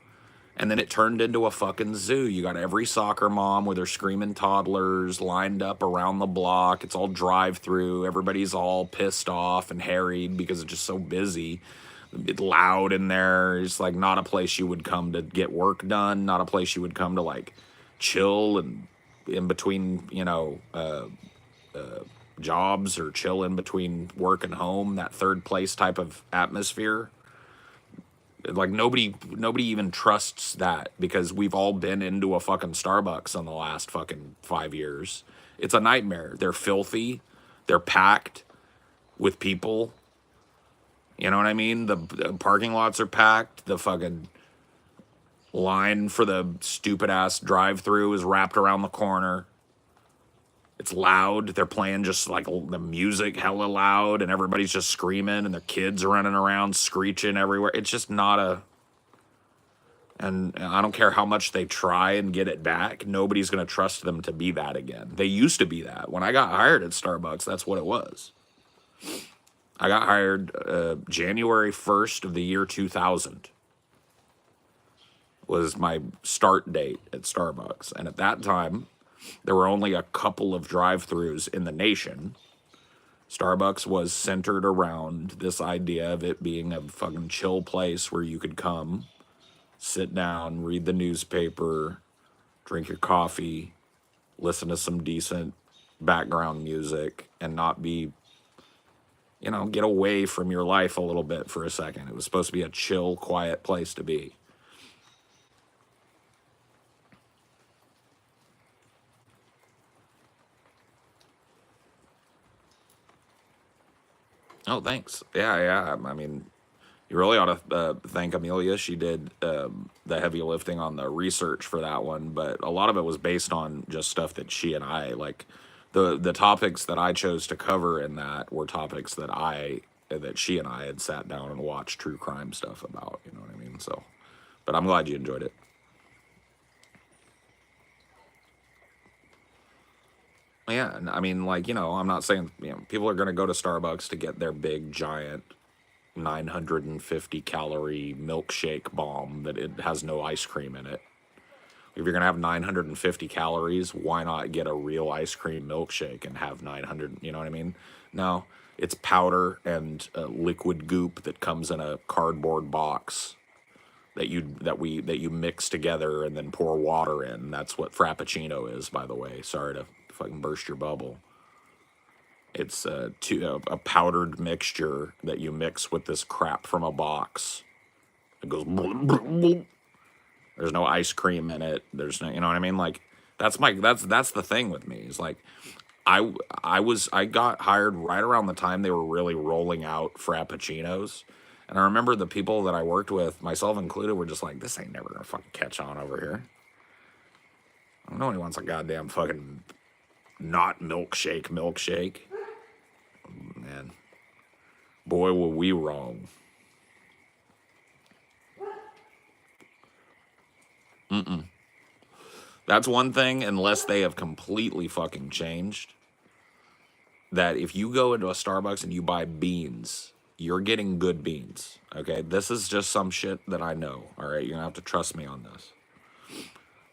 And then it turned into a fucking zoo. You got every soccer mom with their screaming toddlers lined up around the block. It's all drive-through. Everybody's all pissed off and harried because it's just so busy. It's loud in there. It's like not a place you would come to get work done. Not a place you would come to like chill and in between, jobs, or chill in between work and home. That third place type of atmosphere. Like nobody even trusts that because we've all been into a fucking Starbucks in the last fucking 5 years. It's a nightmare. They're filthy. They're packed with people. You know what I mean? The parking lots are packed. The fucking line for the stupid ass drive-through is wrapped around the corner. It's loud. They're playing just like the music hella loud, and everybody's just screaming, and their kids are running around screeching everywhere. It's just not and I don't care how much they try and get it back. Nobody's going to trust them to be that again. They used to be that. When I got hired at Starbucks, that's what it was. I got hired January 1st of the year 2000. was my start date at Starbucks. And at that time, there were only a couple of drive-throughs in the nation. Starbucks was centered around this idea of it being a fucking chill place where you could come, sit down, read the newspaper, drink your coffee, listen to some decent background music, and not be, get away from your life a little bit for a second. It was supposed to be a chill, quiet place to be. Oh, thanks. Yeah. I mean, you really ought to thank Amelia. She did the heavy lifting on the research for that one, but a lot of it was based on just stuff that she and I like. The topics that I chose to cover in that were topics that she and I had sat down and watched true crime stuff about. You know what I mean? So, but I'm glad you enjoyed it. Yeah, and I mean, like, I'm not saying, people are going to go to Starbucks to get their big, giant 950 calorie milkshake bomb that it has no ice cream in it. If you're going to have 950 calories, why not get a real ice cream milkshake and have 900, you know what I mean? No, it's powder and liquid goop that comes in a cardboard box that you mix together and then pour water in. That's what Frappuccino is, by the way. Sorry to fucking burst your bubble. It's a powdered mixture that you mix with this crap from a box. It goes. There's no ice cream in it. There's no, you know what I mean? Like that's the thing with me. Is like I got hired right around the time they were really rolling out Frappuccinos. And I remember the people that I worked with, myself included, were just like, this ain't never gonna fucking catch on over here. I don't know anyone wants a goddamn fucking not milkshake. Man, boy, were we wrong. That's one thing, unless they have completely fucking changed. That if you go into a Starbucks and you buy beans, you're getting good beans. Okay, this is just some shit that I know. All right, you're gonna have to trust me on this.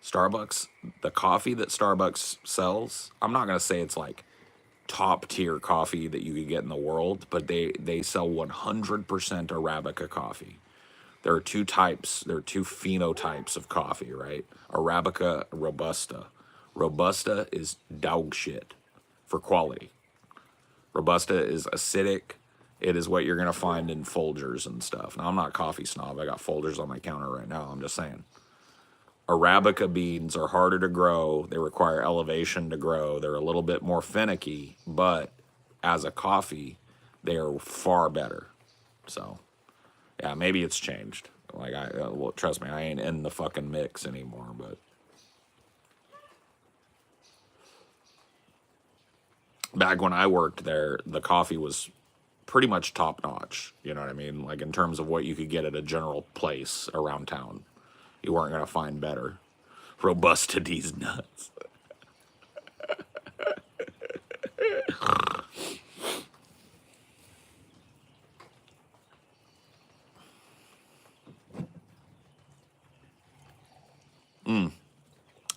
Starbucks, the coffee that Starbucks sells, I'm not gonna say it's like top tier coffee that you could get in the world, but they sell 100% Arabica coffee. There are two phenotypes of coffee, right? Arabica, Robusta. Robusta is dog shit for quality. Robusta is acidic. It is what you're going to find in Folgers and stuff. Now, I'm not a coffee snob. I got Folgers on my counter right now. I'm just saying. Arabica beans are harder to grow. They require elevation to grow. They're a little bit more finicky, but as a coffee, they are far better. So, yeah, maybe it's changed. Like, well, trust me, I ain't in the fucking mix anymore, but. Back when I worked there, the coffee was pretty much top notch. You know what I mean? Like, in terms of what you could get at a general place around town. You weren't going to find better. Robusta D's nuts.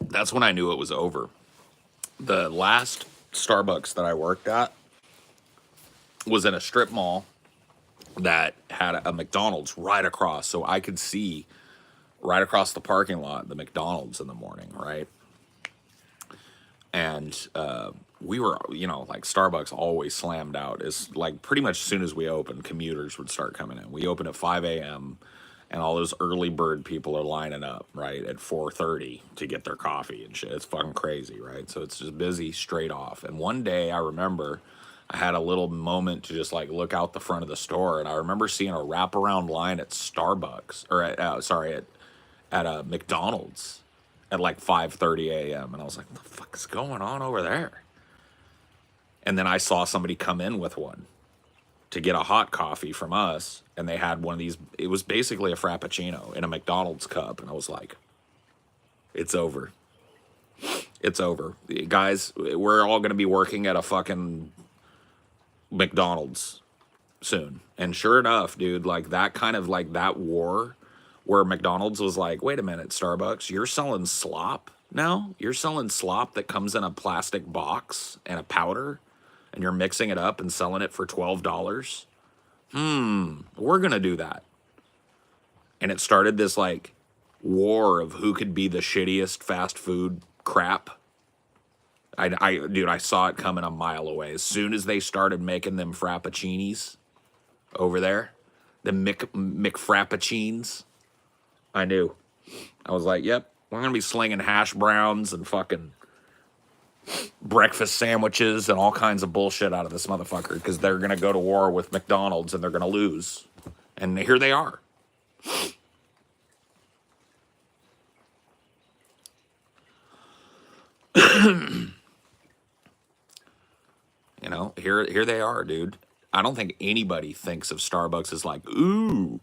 That's when I knew it was over. The last Starbucks that I worked at was in a strip mall that had a McDonald's right across. So I could see right across the parking lot the McDonald's in the morning, right? And we were, like Starbucks always slammed out. It's like pretty much as soon as we opened, commuters would start coming in. We opened at 5 a.m. and all those early bird people are lining up, right, at 4:30 to get their coffee and shit. It's fucking crazy, right? So it's just busy straight off. And one day I remember I had a little moment to just like look out the front of the store, and I remember seeing a wraparound line at Starbucks, or at a McDonald's at like 5:30 a.m. And I was like, what the fuck is going on over there? And then I saw somebody come in with one to get a hot coffee from us, and they had one of these. It was basically a Frappuccino in a McDonald's cup, and I was like, it's over. It's over. Guys, we're all going to be working at a fucking McDonald's soon. And sure enough, dude, like that kind of like that war where McDonald's was like, wait a minute, Starbucks, you're selling slop now? You're selling slop that comes in a plastic box and a powder, and you're mixing it up and selling it for $12? We're going to do that. And it started this like war of who could be the shittiest fast food crap. Dude, I saw it coming a mile away. As soon as they started making them frappuccinis over there, the McFrappuccines, I knew. I was like, yep, we're going to be slinging hash browns and fucking breakfast sandwiches and all kinds of bullshit out of this motherfucker because they're going to go to war with McDonald's and they're going to lose. And here they are. You know, here they are, dude. I don't think anybody thinks of Starbucks as like, ooh,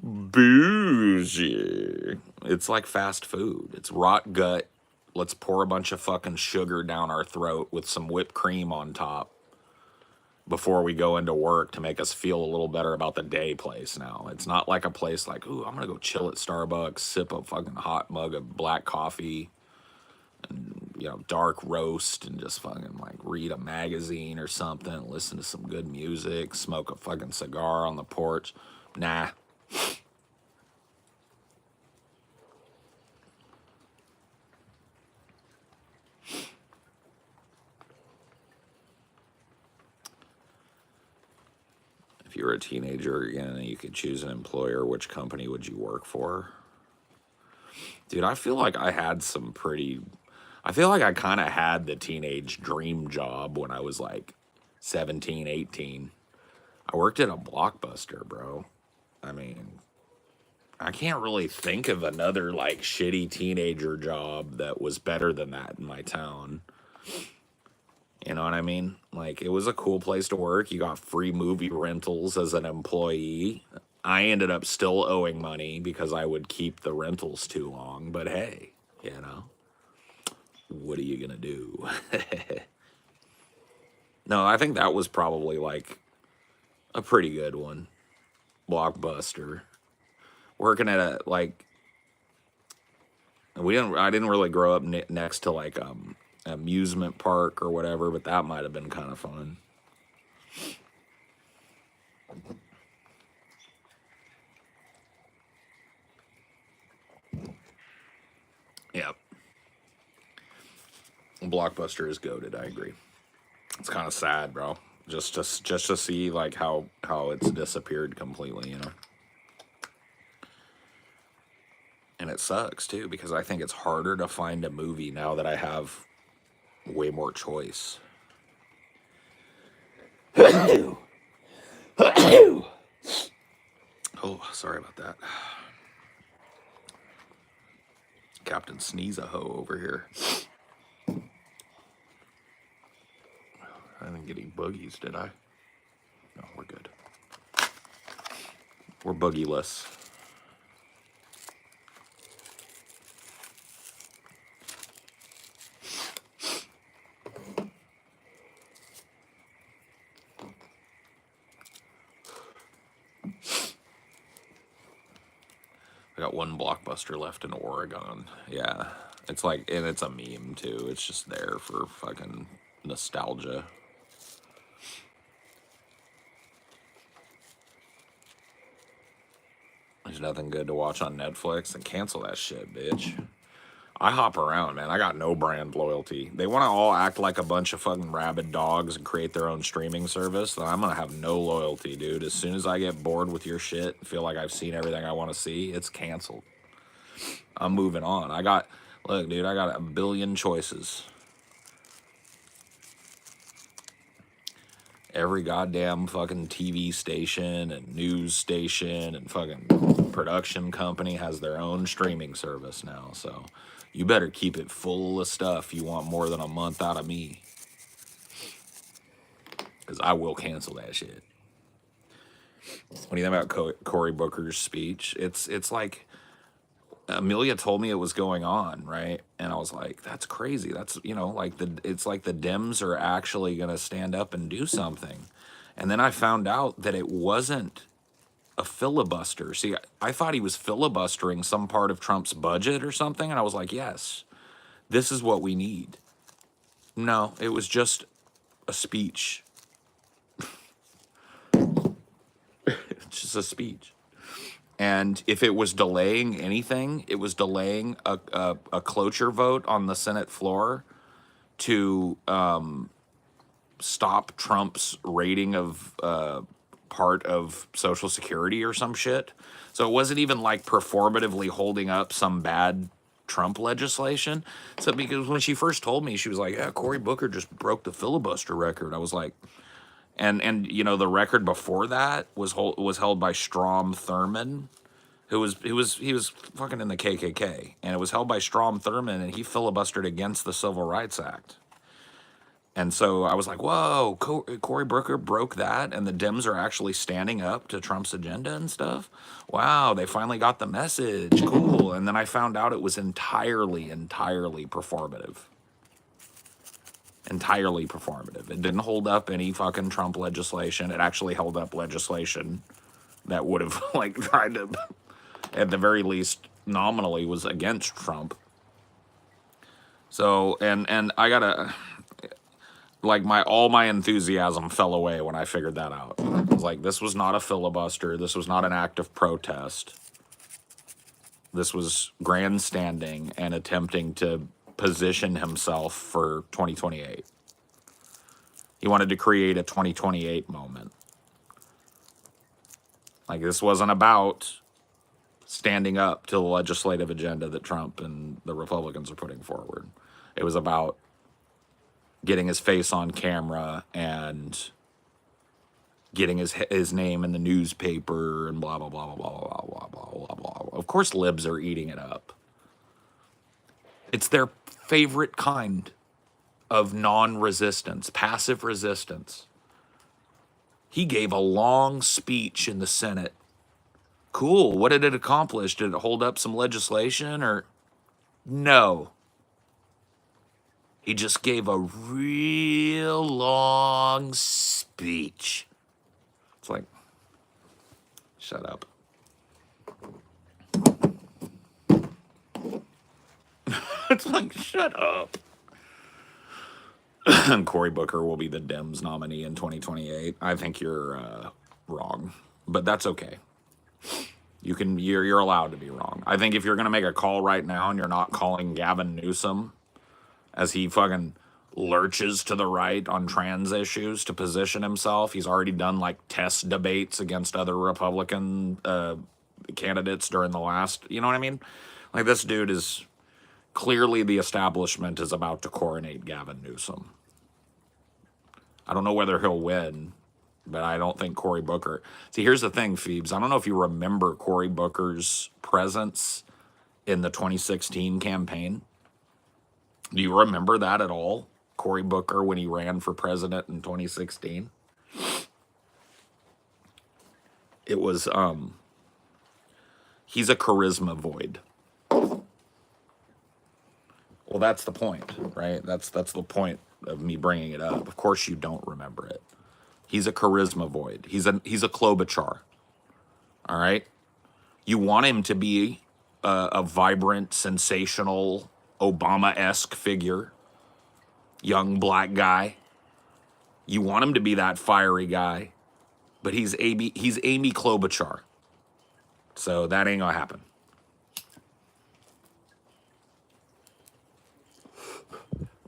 bougie. It's like fast food. It's rot gut. Let's pour a bunch of fucking sugar down our throat with some whipped cream on top before we go into work to make us feel a little better about the day place now. It's not like a place like, ooh, I'm going to go chill at Starbucks, sip a fucking hot mug of black coffee, and, you know, dark roast, and just fucking like read a magazine or something, listen to some good music, smoke a fucking cigar on the porch. Nah. If you were a teenager again and you could choose an employer, which company would you work for? Dude, I feel like I had some pretty... I feel like I kind of had the teenage dream job when I was like 17, 18. I worked at a Blockbuster, bro. I mean, I can't really think of another like shitty teenager job that was better than that in my town. You know what I mean? Like, it was a cool place to work. You got free movie rentals as an employee. I ended up still owing money because I would keep the rentals too long. But hey, you know, what are you going to do? No, I think that was probably like a pretty good one. Blockbuster. Working at a, like, I didn't really grow up next to like amusement park or whatever, but that might have been kind of fun. Yep. Blockbuster is goated, I agree. It's kind of sad, bro. Just to see like how it's disappeared completely, you know. And it sucks too, because I think it's harder to find a movie now that I have way more choice. Oh, sorry about that. Captain Sneeze-a-ho over here. I didn't get any boogies, did I? No, we're good. We're boogie-less. I got one Blockbuster left in Oregon. Yeah. It's like, and it's a meme too. It's just there for fucking nostalgia. There's nothing good to watch on Netflix, and cancel that shit, bitch. I hop around, man. I got no brand loyalty. They want to all act like a bunch of fucking rabid dogs and create their own streaming service. Then I'm going to have no loyalty, dude. As soon as I get bored with your shit and feel like I've seen everything I want to see, it's canceled. I'm moving on. Look, dude, I got a billion choices. Every goddamn fucking TV station and news station and fucking production company has their own streaming service now, so you better keep it full of stuff you want more than a month out of me. Because I will cancel that shit. What do you think about Cory Booker's speech? It's like, Amelia told me it was going on, right? And I was like, that's crazy. That's, you know, like it's like the Dems are actually going to stand up and do something. And then I found out that it wasn't a filibuster. See, I thought he was filibustering some part of Trump's budget or something, and I was like, yes, this is what we need. No, it was just a speech. It's just a speech. And if it was delaying anything, it was delaying a cloture vote on the Senate floor to stop Trump's rating of part of Social Security or some shit. So it wasn't even like performatively holding up some bad Trump legislation. So because when she first told me, she was like, yeah, Cory Booker just broke the filibuster record. I was like, and you know, the record before that was held by Strom Thurmond, who was fucking in the KKK, and it was held by Strom Thurmond, and he filibustered against the Civil Rights Act. And so I was like, whoa, Cory Booker broke that, and the Dems are actually standing up to Trump's agenda and stuff. Wow, they finally got the message. Cool. And then I found out it was entirely performative. Entirely performative. It didn't hold up any fucking Trump legislation. It actually held up legislation that would have like tried to, at the very least, nominally was against Trump. So, and I gotta, like, all my enthusiasm fell away when I figured that out. I was like, this was not a filibuster. This was not an act of protest. This was grandstanding and attempting to position himself for 2028. He wanted to create a 2028 moment. Like, this wasn't about standing up to the legislative agenda that Trump and the Republicans are putting forward. It was about getting his face on camera and getting his name in the newspaper and blah, blah, blah, blah, blah, blah, blah, blah, blah. Of course, libs are eating it up. It's their favorite kind of non-resistance, passive resistance. He gave a long speech in the Senate. Cool. What did it accomplish? Did it hold up some legislation or no? He just gave a real long speech. It's like, shut up. It's like, shut up. And Cory Booker will be the Dems nominee in 2028. I think you're wrong, but that's okay. You're allowed to be wrong. I think if you're gonna make a call right now and you're not calling Gavin Newsom as he fucking lurches to the right on trans issues to position himself, he's already done like test debates against other Republican candidates during the last, you know what I mean? Like, this dude is clearly, the establishment is about to coronate Gavin Newsom. I don't know whether he'll win, but I don't think Cory Booker. See, here's the thing, Phoebes. I don't know if you remember Cory Booker's presence in the 2016 campaign. Do you remember that at all? Cory Booker when he ran for president in 2016? It was, he's a charisma void. Well, that's the point, right? That's the point of me bringing it up. Of course you don't remember it. He's a charisma void. He's a Klobuchar, all right? You want him to be a vibrant, sensational, Obama-esque figure, young black guy. You want him to be that fiery guy, but he's Amy Klobuchar. So that ain't gonna happen.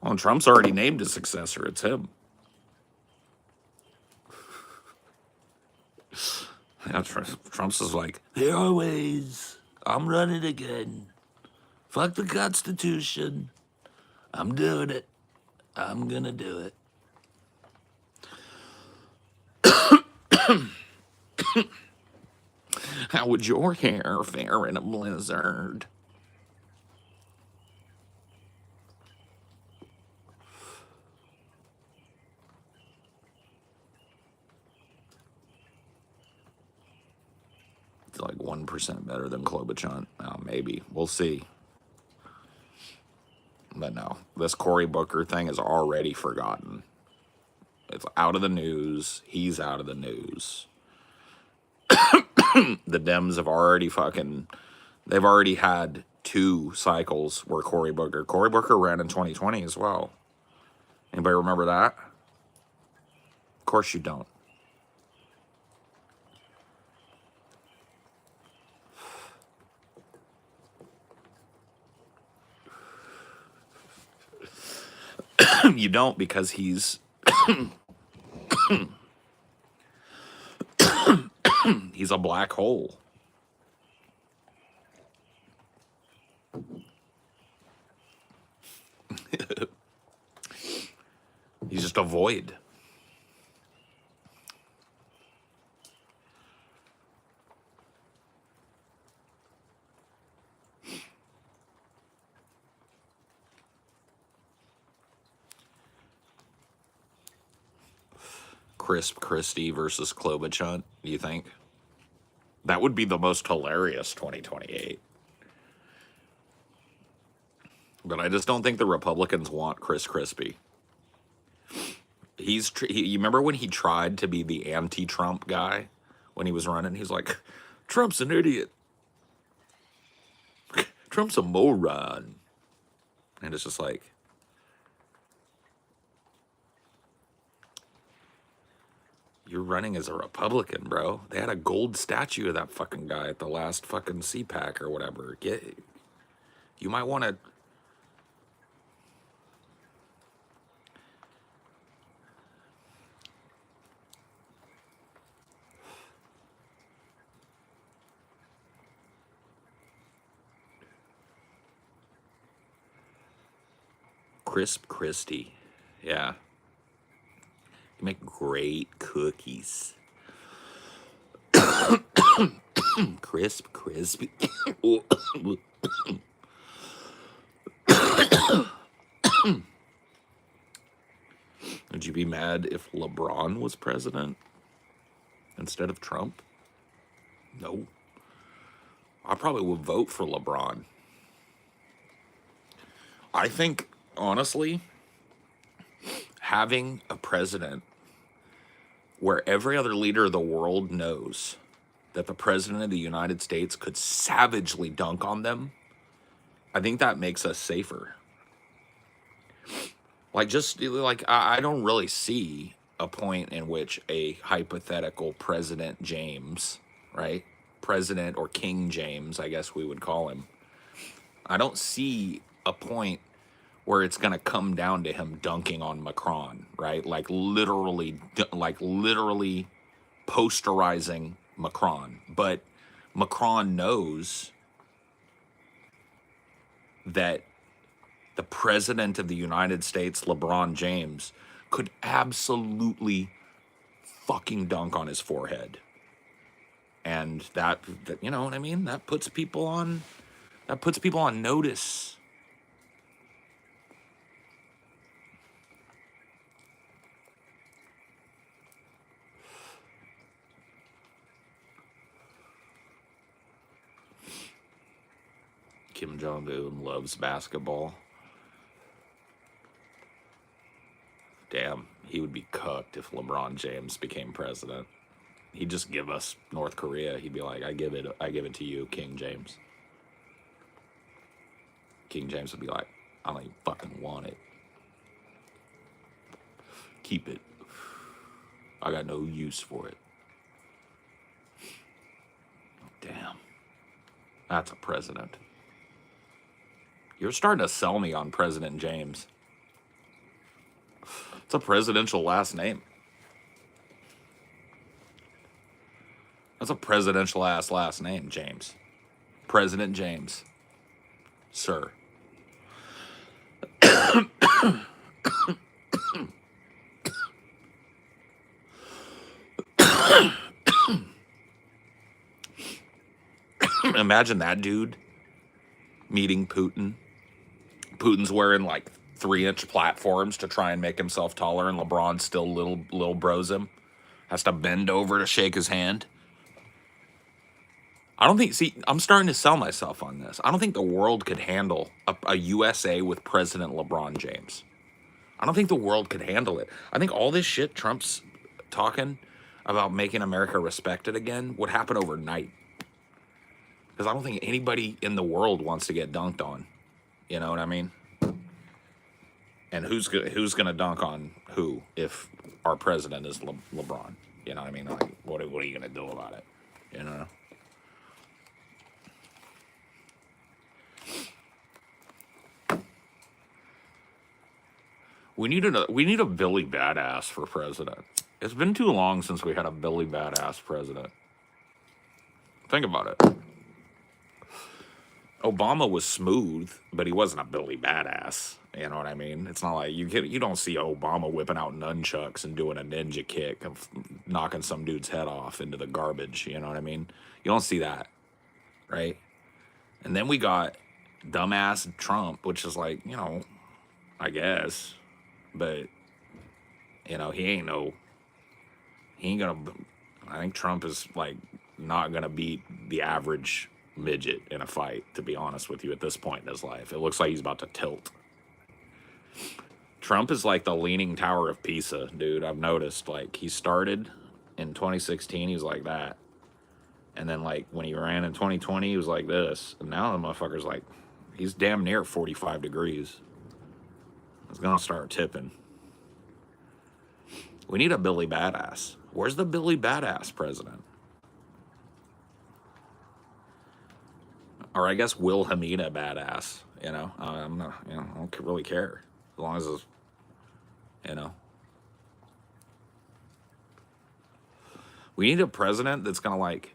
Well, Trump's already named his successor. It's him. Yeah, Trump's is like, there are ways. I'm running again. Fuck the Constitution. I'm doing it. I'm gonna do it. How would your hair fare in a blizzard? It's like 1% better than Klobuchar. Oh, maybe. We'll see. But no, this Cory Booker thing is already forgotten. It's out of the news. He's out of the news. the Dems have already they've already had 2 cycles where Cory Booker ran in 2020 as well. Anybody remember that? Of course you don't. You don't, because he's he's a black hole. He's just a void. Crisp Christie versus Klobuchar, you think? That would be the most hilarious 2028. But I just don't think the Republicans want Chris Christie. You remember when he tried to be the anti-Trump guy when he was running? He's like, Trump's an idiot. Trump's a moron. And it's just like, you're running as a Republican, bro. They had a gold statue of that fucking guy at the last fucking CPAC or whatever. You might want to... Crisp Christie. Yeah. You make great cookies. Crisp, crispy. Would you be mad if LeBron was president instead of Trump? No. I probably would vote for LeBron. I think, honestly, having a president where every other leader of the world knows that the president of the United States could savagely dunk on them, I think that makes us safer. I don't really see a point in which a hypothetical President James, right? President or King James, I guess we would call him. I don't see a point where it's going to come down to him dunking on Macron, right? Like literally posterizing Macron. But Macron knows that the president of the United States, LeBron James, could absolutely fucking dunk on his forehead. And that you know what I mean? That puts people on notice. Kim Jong-un loves basketball. Damn, he would be cooked if LeBron James became president. He'd just give us North Korea. He'd be like, I give it to you, King James. King James would be like, I don't even fucking want it. Keep it. I got no use for it. Damn. That's a president. You're starting to sell me on President James. It's a presidential last name. That's a presidential ass last name, James. President James. Sir. Imagine that dude meeting Putin. Putin's wearing like 3-inch platforms to try and make himself taller, and LeBron still little bros him. Has to bend over to shake his hand. I'm starting to sell myself on this. I don't think the world could handle a USA with President LeBron James. I don't think the world could handle it. I think all this shit Trump's talking, about making America respected again would happen overnight. Because I don't think anybody in the world wants to get dunked on. You know what I mean? And who's gonna dunk on who if our president is LeBron? You know what I mean? Like, what are you gonna do about it? You know? We need a Billy Badass for president. It's been too long since we had a Billy Badass president. Think about it. Obama was smooth, but he wasn't a Billy Badass. You know what I mean? It's not like you don't see Obama whipping out nunchucks and doing a ninja kick of knocking some dude's head off into the garbage. You know what I mean? You don't see that, right? And then we got dumbass Trump, which is like, you know, I guess, but you know, he ain't gonna. I think Trump is like not gonna beat the average midget in a fight, to be honest with you, at this point in his life. It looks like he's about to tilt. Trump is like the Leaning Tower of Pisa, dude. I've noticed, like, he started in 2016, he was like that. And then, like, when he ran in 2020, he was like this. And now the motherfucker's like, he's damn near 45 degrees. It's gonna start tipping. We need a Billy Badass. Where's the Billy Badass president? Or I guess Wilhelmina Badass, you know? I'm not, you know, I don't really care. As long as it's, you know. We need a president that's gonna, like,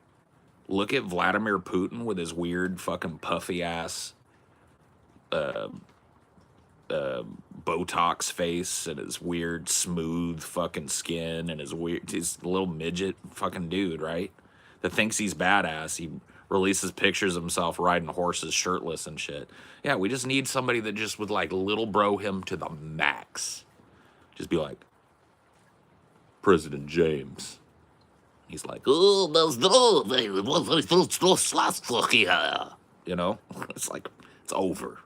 look at Vladimir Putin with his weird fucking puffy ass Botox face and his weird smooth fucking skin and his little midget fucking dude, right? That thinks he's badass. He releases pictures of himself riding horses shirtless and shit. Yeah, we just need somebody that just would like little bro him to the max. Just be like, President James. He's like, oh, that's you know? It's like, it's over.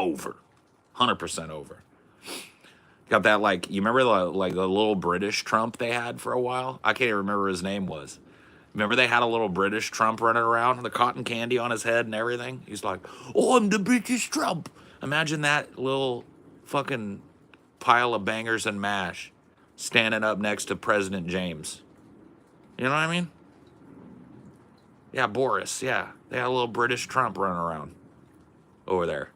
Over. 100% over. Got that, like, you remember the little British Trump they had for a while? I can't even remember what his name was. Remember they had a little British Trump running around with the cotton candy on his head and everything? He's like, oh, I'm the British Trump. Imagine that little fucking pile of bangers and mash standing up next to President James. You know what I mean? Yeah, Boris, yeah. They had a little British Trump running around over there.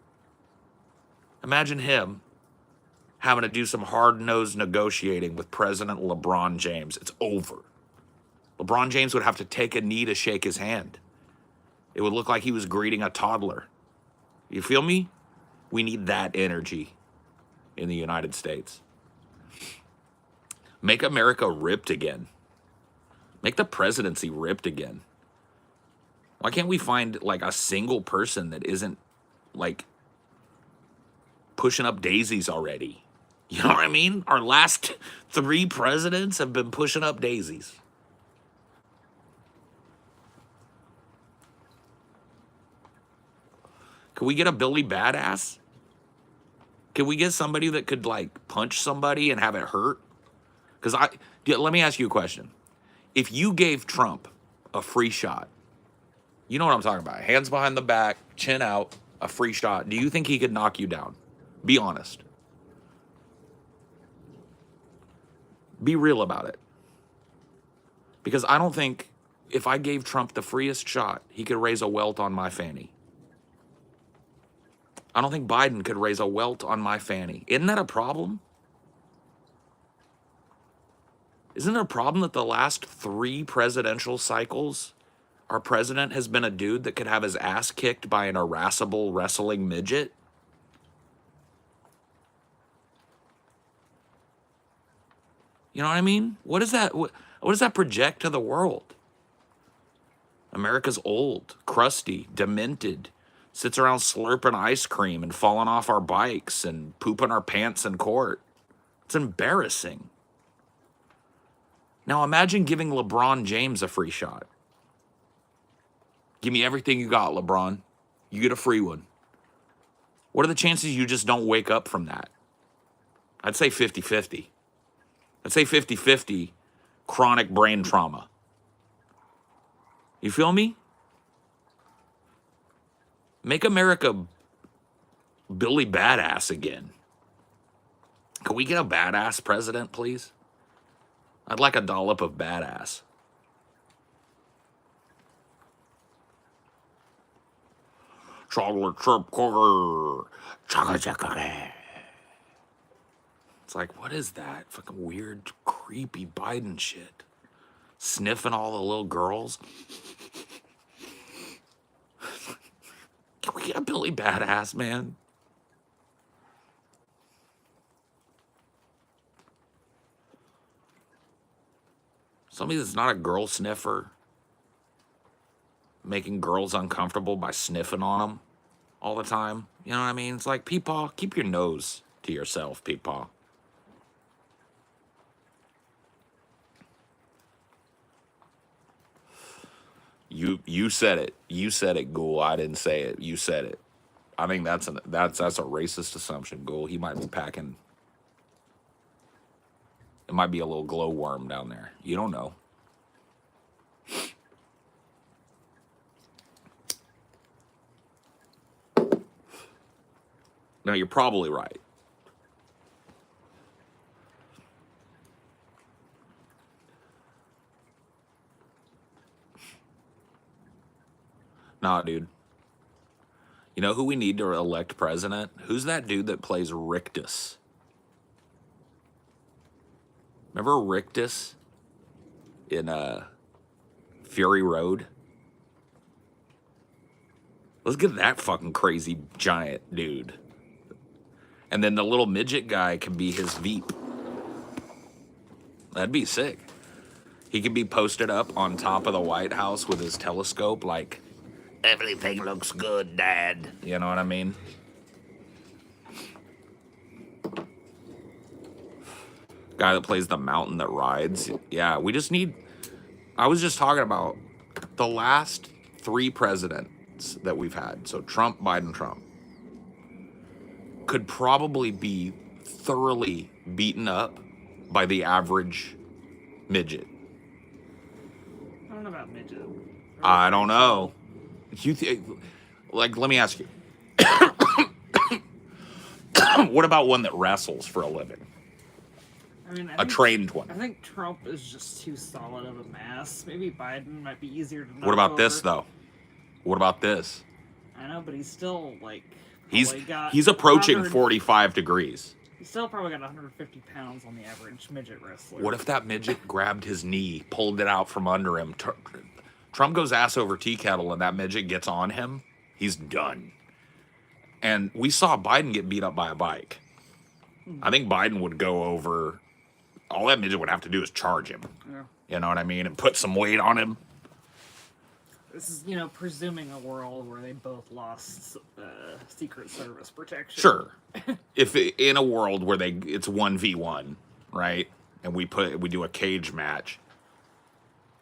Imagine him having to do some hard-nosed negotiating with President LeBron James. It's over. LeBron James would have to take a knee to shake his hand. It would look like he was greeting a toddler. You feel me? We need that energy in the United States. Make America ripped again. Make the presidency ripped again. Why can't we find like a single person that isn't like pushing up daisies already? You know what I mean? Our last 3 presidents have been pushing up daisies. Could we get a Billy Badass? Can we get somebody that could like punch somebody and have it hurt? Because let me ask you a question. If you gave Trump a free shot, you know what I'm talking about. Hands behind the back, chin out, a free shot. Do you think he could knock you down? Be honest. Be real about it. Because I don't think if I gave Trump the freest shot, he could raise a welt on my fanny. I don't think Biden could raise a welt on my fanny. Isn't that a problem? Isn't it a problem that the last 3 presidential cycles, our president has been a dude that could have his ass kicked by an irascible wrestling midget? You know what I mean? What does that project to the world? America's old, crusty, demented, sits around slurping ice cream and falling off our bikes and pooping our pants in court. It's embarrassing. Now imagine giving LeBron James a free shot. Give me everything you got, LeBron. You get a free one. What are the chances you just don't wake up from that? I'd say 50-50. I'd say 50-50 chronic brain trauma. You feel me? Make America Billy Badass again. Can we get a badass president, please? I'd like a dollop of badass. Chocolate chip cooker. Chocolate chip cooker. It's like, what is that? Fucking weird, creepy Biden shit. Sniffing all the little girls. Can we get a Billy Badass, man? Somebody that's not a girl sniffer. Making girls uncomfortable by sniffing on them all the time. You know what I mean? It's like, Peepaw, keep your nose to yourself, Peepaw. You said it. You said it, Ghoul. I didn't say it. You said it. I think that's a racist assumption, Ghoul. He might be packing. It might be a little glowworm down there. You don't know. No, you're probably right. Nah, dude. You know who we need to elect president? Who's that dude that plays Rictus? Remember Rictus in Fury Road? Let's get that fucking crazy giant dude. And then the little midget guy can be his Veep. That'd be sick. He could be posted up on top of the White House with his telescope like, everything looks good, Dad. You know what I mean? Guy that plays the mountain that rides. Yeah, we just need... I was just talking about the last 3 presidents that we've had. So Trump, Biden, Trump. Could probably be thoroughly beaten up by the average midget. I don't know about midget. I don't know. Like, let me ask you. What about one that wrestles for a living? I mean, A trained one. I think Trump is just too solid of a mass. Maybe Biden might be easier to knock What about over. this, though? What about this? I know, but he's still, like... He's approaching 45 degrees. He's still probably got 150 pounds on the average midget wrestler. What if that midget grabbed his knee, pulled it out from under him? Trump goes ass over tea kettle and that midget gets on him. He's done. And we saw Biden get beat up by a bike. I think Biden would go over. All that midget would have to do is charge him. Yeah. You know what I mean? And put some weight on him. This is, presuming a world where they both lost Secret Service protection. Sure. If in a world where it's 1v1, right? And we do a cage match.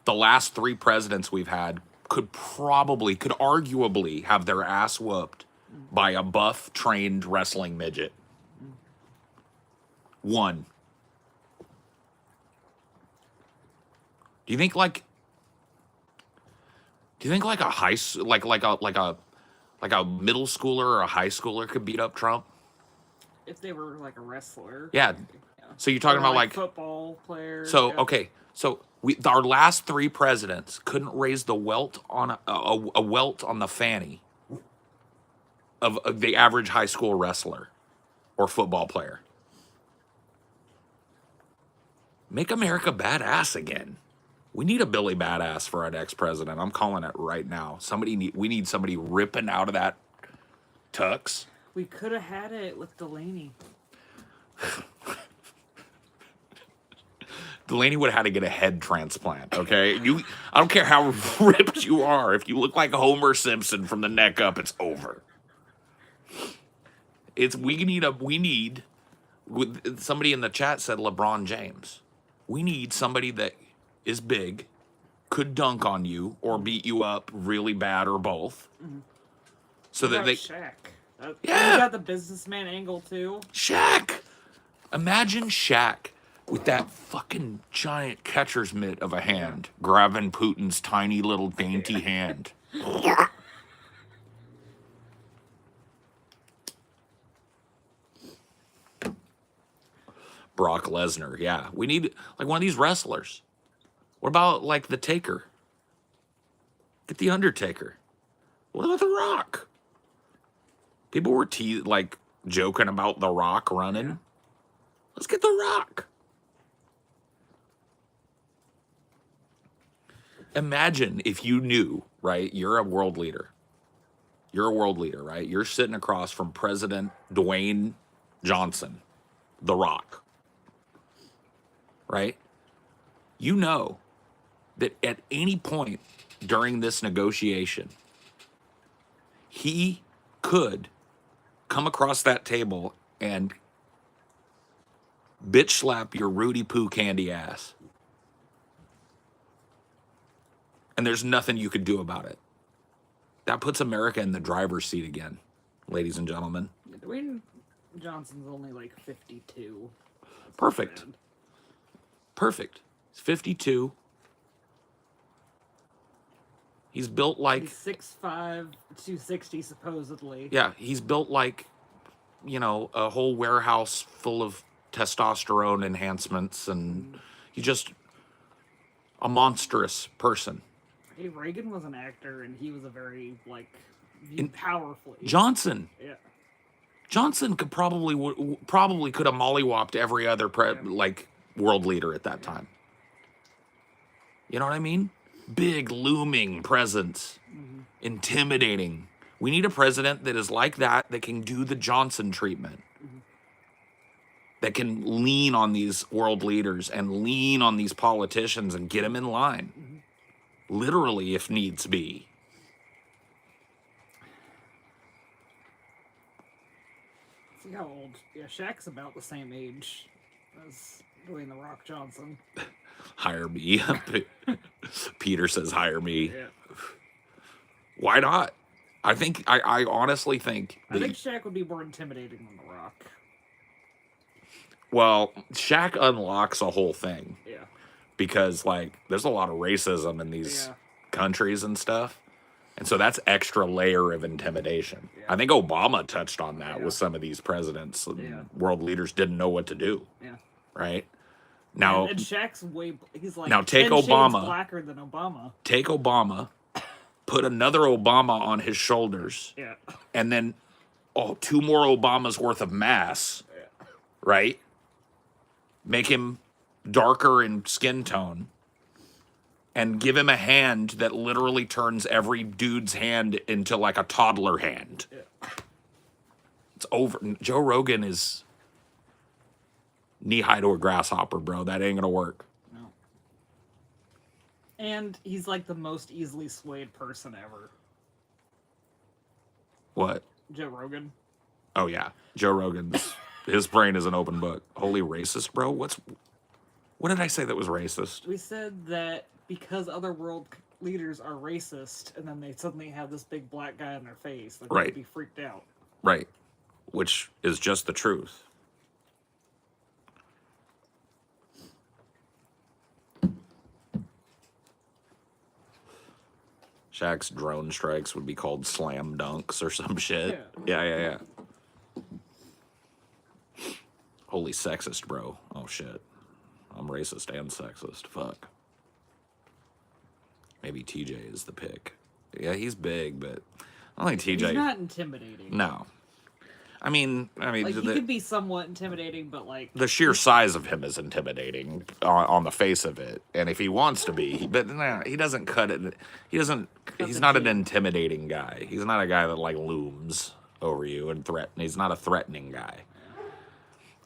The last 3 presidents we've had could arguably have their ass whooped by a buff trained wrestling midget. One. Do you think like a middle schooler or a high schooler could beat up Trump? If they were like a wrestler. Yeah. So you're talking about like football players. So yeah. okay. So our last 3 presidents couldn't raise the welt on a welt on the fanny of the average high school wrestler or football player. Make America badass again. We need a Billy Badass for our next president. I'm calling it right now. We need somebody ripping out of that tux. We could have had it with Delaney. Delaney would have had to get a head transplant, okay? I don't care how ripped you are. If you look like Homer Simpson from the neck up, it's over. Somebody in the chat said LeBron James. We need somebody that is big, could dunk on you or beat you up really bad or both. Mm-hmm. So that they Shaq. Yeah. You got the businessman angle too. Shaq. Imagine Shaq with that fucking giant catcher's mitt of a hand, grabbing Putin's tiny little dainty hand. Brock Lesnar, yeah. We need like one of these wrestlers. What about like the Taker? Get the Undertaker. What about The Rock? People were like joking about The Rock running. Yeah. Let's get The Rock. Imagine if you knew, right? You're a world leader. You're a world leader, right? You're sitting across from President Dwayne Johnson, The Rock, right? You know that at any point during this negotiation, he could come across that table and bitch slap your Rudy Poo candy ass. And there's nothing you could do about it. That puts America in the driver's seat again, ladies and gentlemen. Dwayne Johnson's only like 52. That's Perfect. bad. Perfect. He's 52. He's built like... He's 6'5", 260 supposedly. Yeah, he's built like, you know, a whole warehouse full of testosterone enhancements, and he's just a monstrous person. Hey, Reagan was an actor, and he was a very, like, powerfully. Johnson. Yeah. Johnson could probably could have mollywopped every other like world leader at that time. You know what I mean? Big looming presence, intimidating. We need a president that is like that can do the Johnson treatment, that can lean on these world leaders and lean on these politicians and get them in line, literally if needs be. See how old? Yeah, Shaq's about the same age as Dwayne The Rock Johnson. Hire me. Peter says hire me. Yeah. Why not? I honestly think... I think Shaq would be more intimidating than The Rock. Well, Shaq unlocks a whole thing. Yeah. Because, like, there's a lot of racism in these countries and stuff. And so that's extra layer of intimidation. Yeah. I think Obama touched on that with some of these presidents. World leaders didn't know what to do. Yeah. Right? Now, and Shaq's he's like now take 10 shades Obama, blacker than Obama. Take Obama, put another Obama on his shoulders. Yeah. And then two more Obamas worth of mass. Yeah. Right? Make him darker in skin tone. And give him a hand that literally turns every dude's hand into like a toddler hand. Yeah. It's over. Joe Rogan is knee-high to a grasshopper, bro. That ain't gonna work. No. And he's like the most easily swayed person ever. What? Joe Rogan. Oh, yeah. Joe Rogan's... his brain is an open book. Holy racist, bro? What did I say that was racist? We said that because other world leaders are racist, and then they suddenly have this big black guy in their face, they're going to be freaked out. Right. Which is just the truth. Shaq's drone strikes would be called slam dunks or some shit. Yeah. Holy sexist, bro. Oh, shit. I'm racist and sexist. Fuck. Maybe TJ is the pick. Yeah, he's big, but I don't think TJ... He's not intimidating. No. I mean, like, he could be somewhat intimidating, but like... The sheer size of him is intimidating on the face of it. And if he wants to be, but nah, he doesn't cut it. He's not an intimidating guy. He's not a guy that like looms over you and threaten. He's not a threatening guy.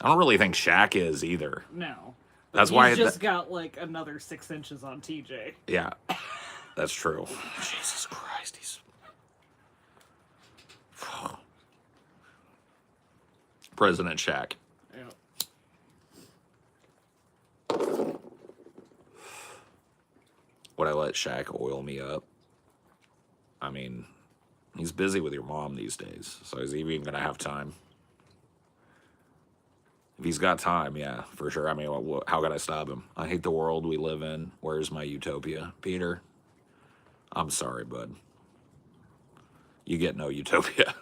I don't really think Shaq is either. No. That's why he's just got like another 6 inches on TJ. Yeah, that's true. Jesus Christ, he's... President Shaq. Yeah. Would I let Shaq oil me up? I mean, he's busy with your mom these days, so is he even gonna have time? If he's got time, yeah, for sure. I mean, how can I stop him? I hate the world we live in. Where's my utopia? Peter, I'm sorry, bud. You get no utopia.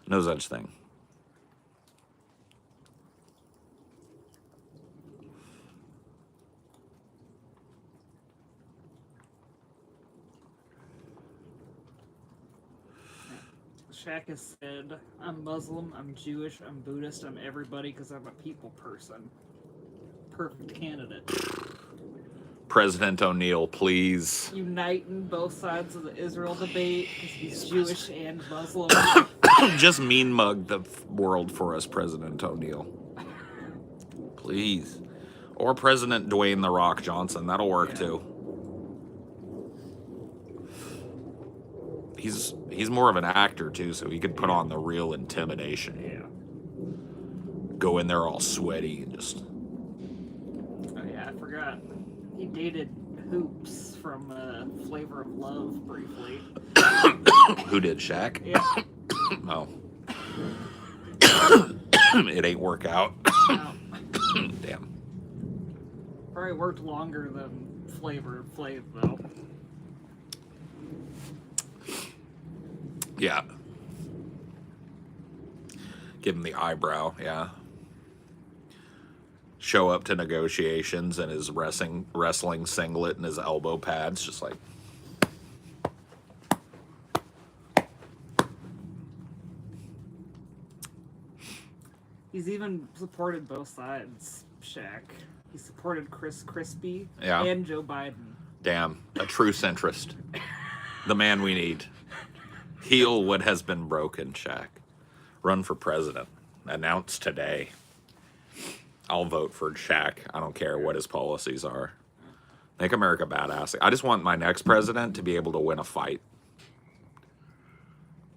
No such thing. Shaq has said, I'm Muslim, I'm Jewish, I'm Buddhist, I'm everybody because I'm a people person. Perfect candidate. President O'Neill, please. Uniting both sides of the Israel debate because he's Jewish and Muslim. Just mean mug the world for us, President O'Neill. Please. Or President Dwayne The Rock Johnson. That'll work too. He's more of an actor too, so he could put on the real intimidation. Yeah. Go in there all sweaty and just. Oh yeah, I forgot. He dated Hoops from Flavor of Love briefly. Who did, Shaq? Yeah. Oh. It ain't work out. No. Damn. Probably worked longer than Flavor Flav though. Yeah. Give him the eyebrow, yeah. Show up to negotiations in his wrestling singlet and his elbow pads, just like. He's even supported both sides, Shaq. He supported Chris Christie Yeah. and Joe Biden. Damn, a true centrist. The man we need. Heal what has been broken, Shaq. Run for president. Announce today. I'll vote for Shaq. I don't care what his policies are. Make America badass. I just want my next president to be able to win a fight.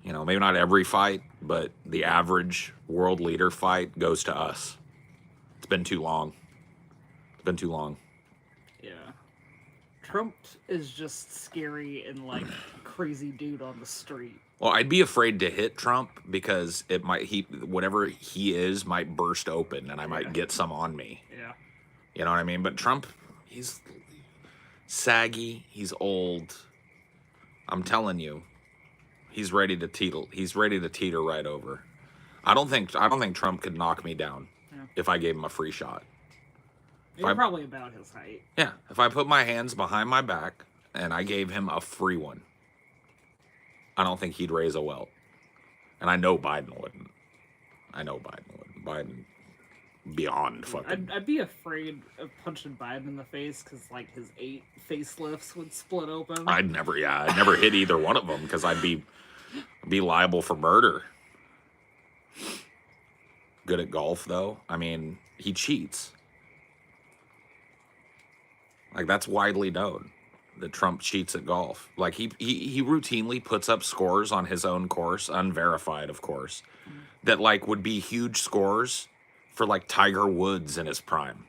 You know, maybe not every fight, but the average world leader fight goes to us. It's been too long. It's been too long. Yeah. Trump is just scary and like a crazy dude on the street. Well, I'd be afraid to hit Trump because whatever he is might burst open and I might get some on me. Yeah. You know what I mean? But Trump, he's saggy, he's old. I'm telling you, he's ready to teeter. He's ready to teeter right over. I don't think Trump could knock me down if I gave him a free shot. You're probably about his height. Yeah, if I put my hands behind my back and I gave him a free one, I don't think he'd raise a welt. And I know Biden wouldn't. Biden, beyond fucking. I'd be afraid of punching Biden in the face because like his 8 facelifts would split open. I'd never hit either one of them because I'd be liable for murder. Good at golf though. I mean, he cheats. Like that's widely known that Trump cheats at golf. Like he routinely puts up scores on his own course, unverified of course, that like would be huge scores for like Tiger Woods in his prime.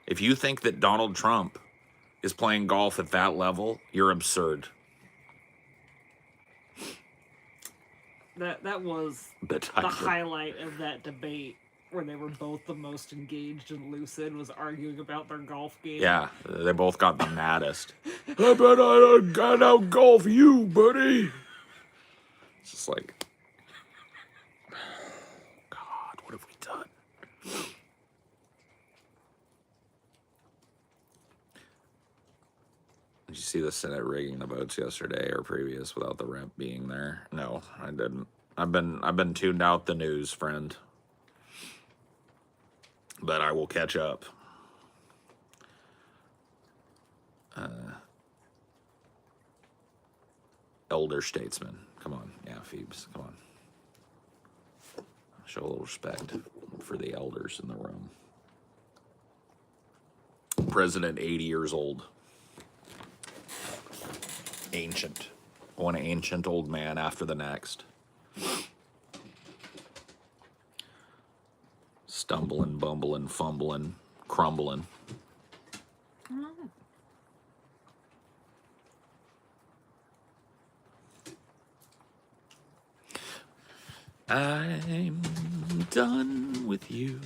If you think that Donald Trump is playing golf at that level, you're absurd. That was the highlight of that debate where they were both the most engaged and lucid, was arguing about their golf game. Yeah, they both got the maddest. I bet I got out golf you, buddy. It's just like, God, what have we done? Did you see the Senate rigging the votes yesterday or previous without the rep being there? No, I didn't. I've been tuned out the news, friend. But I will catch up. Elder statesman. Come on. Yeah, Phoebes. Come on. Show a little respect for the elders in the room. President, 80 years old. Ancient. One ancient old man after the next. Stumbling, bumbling, fumbling, crumbling. I'm done with you.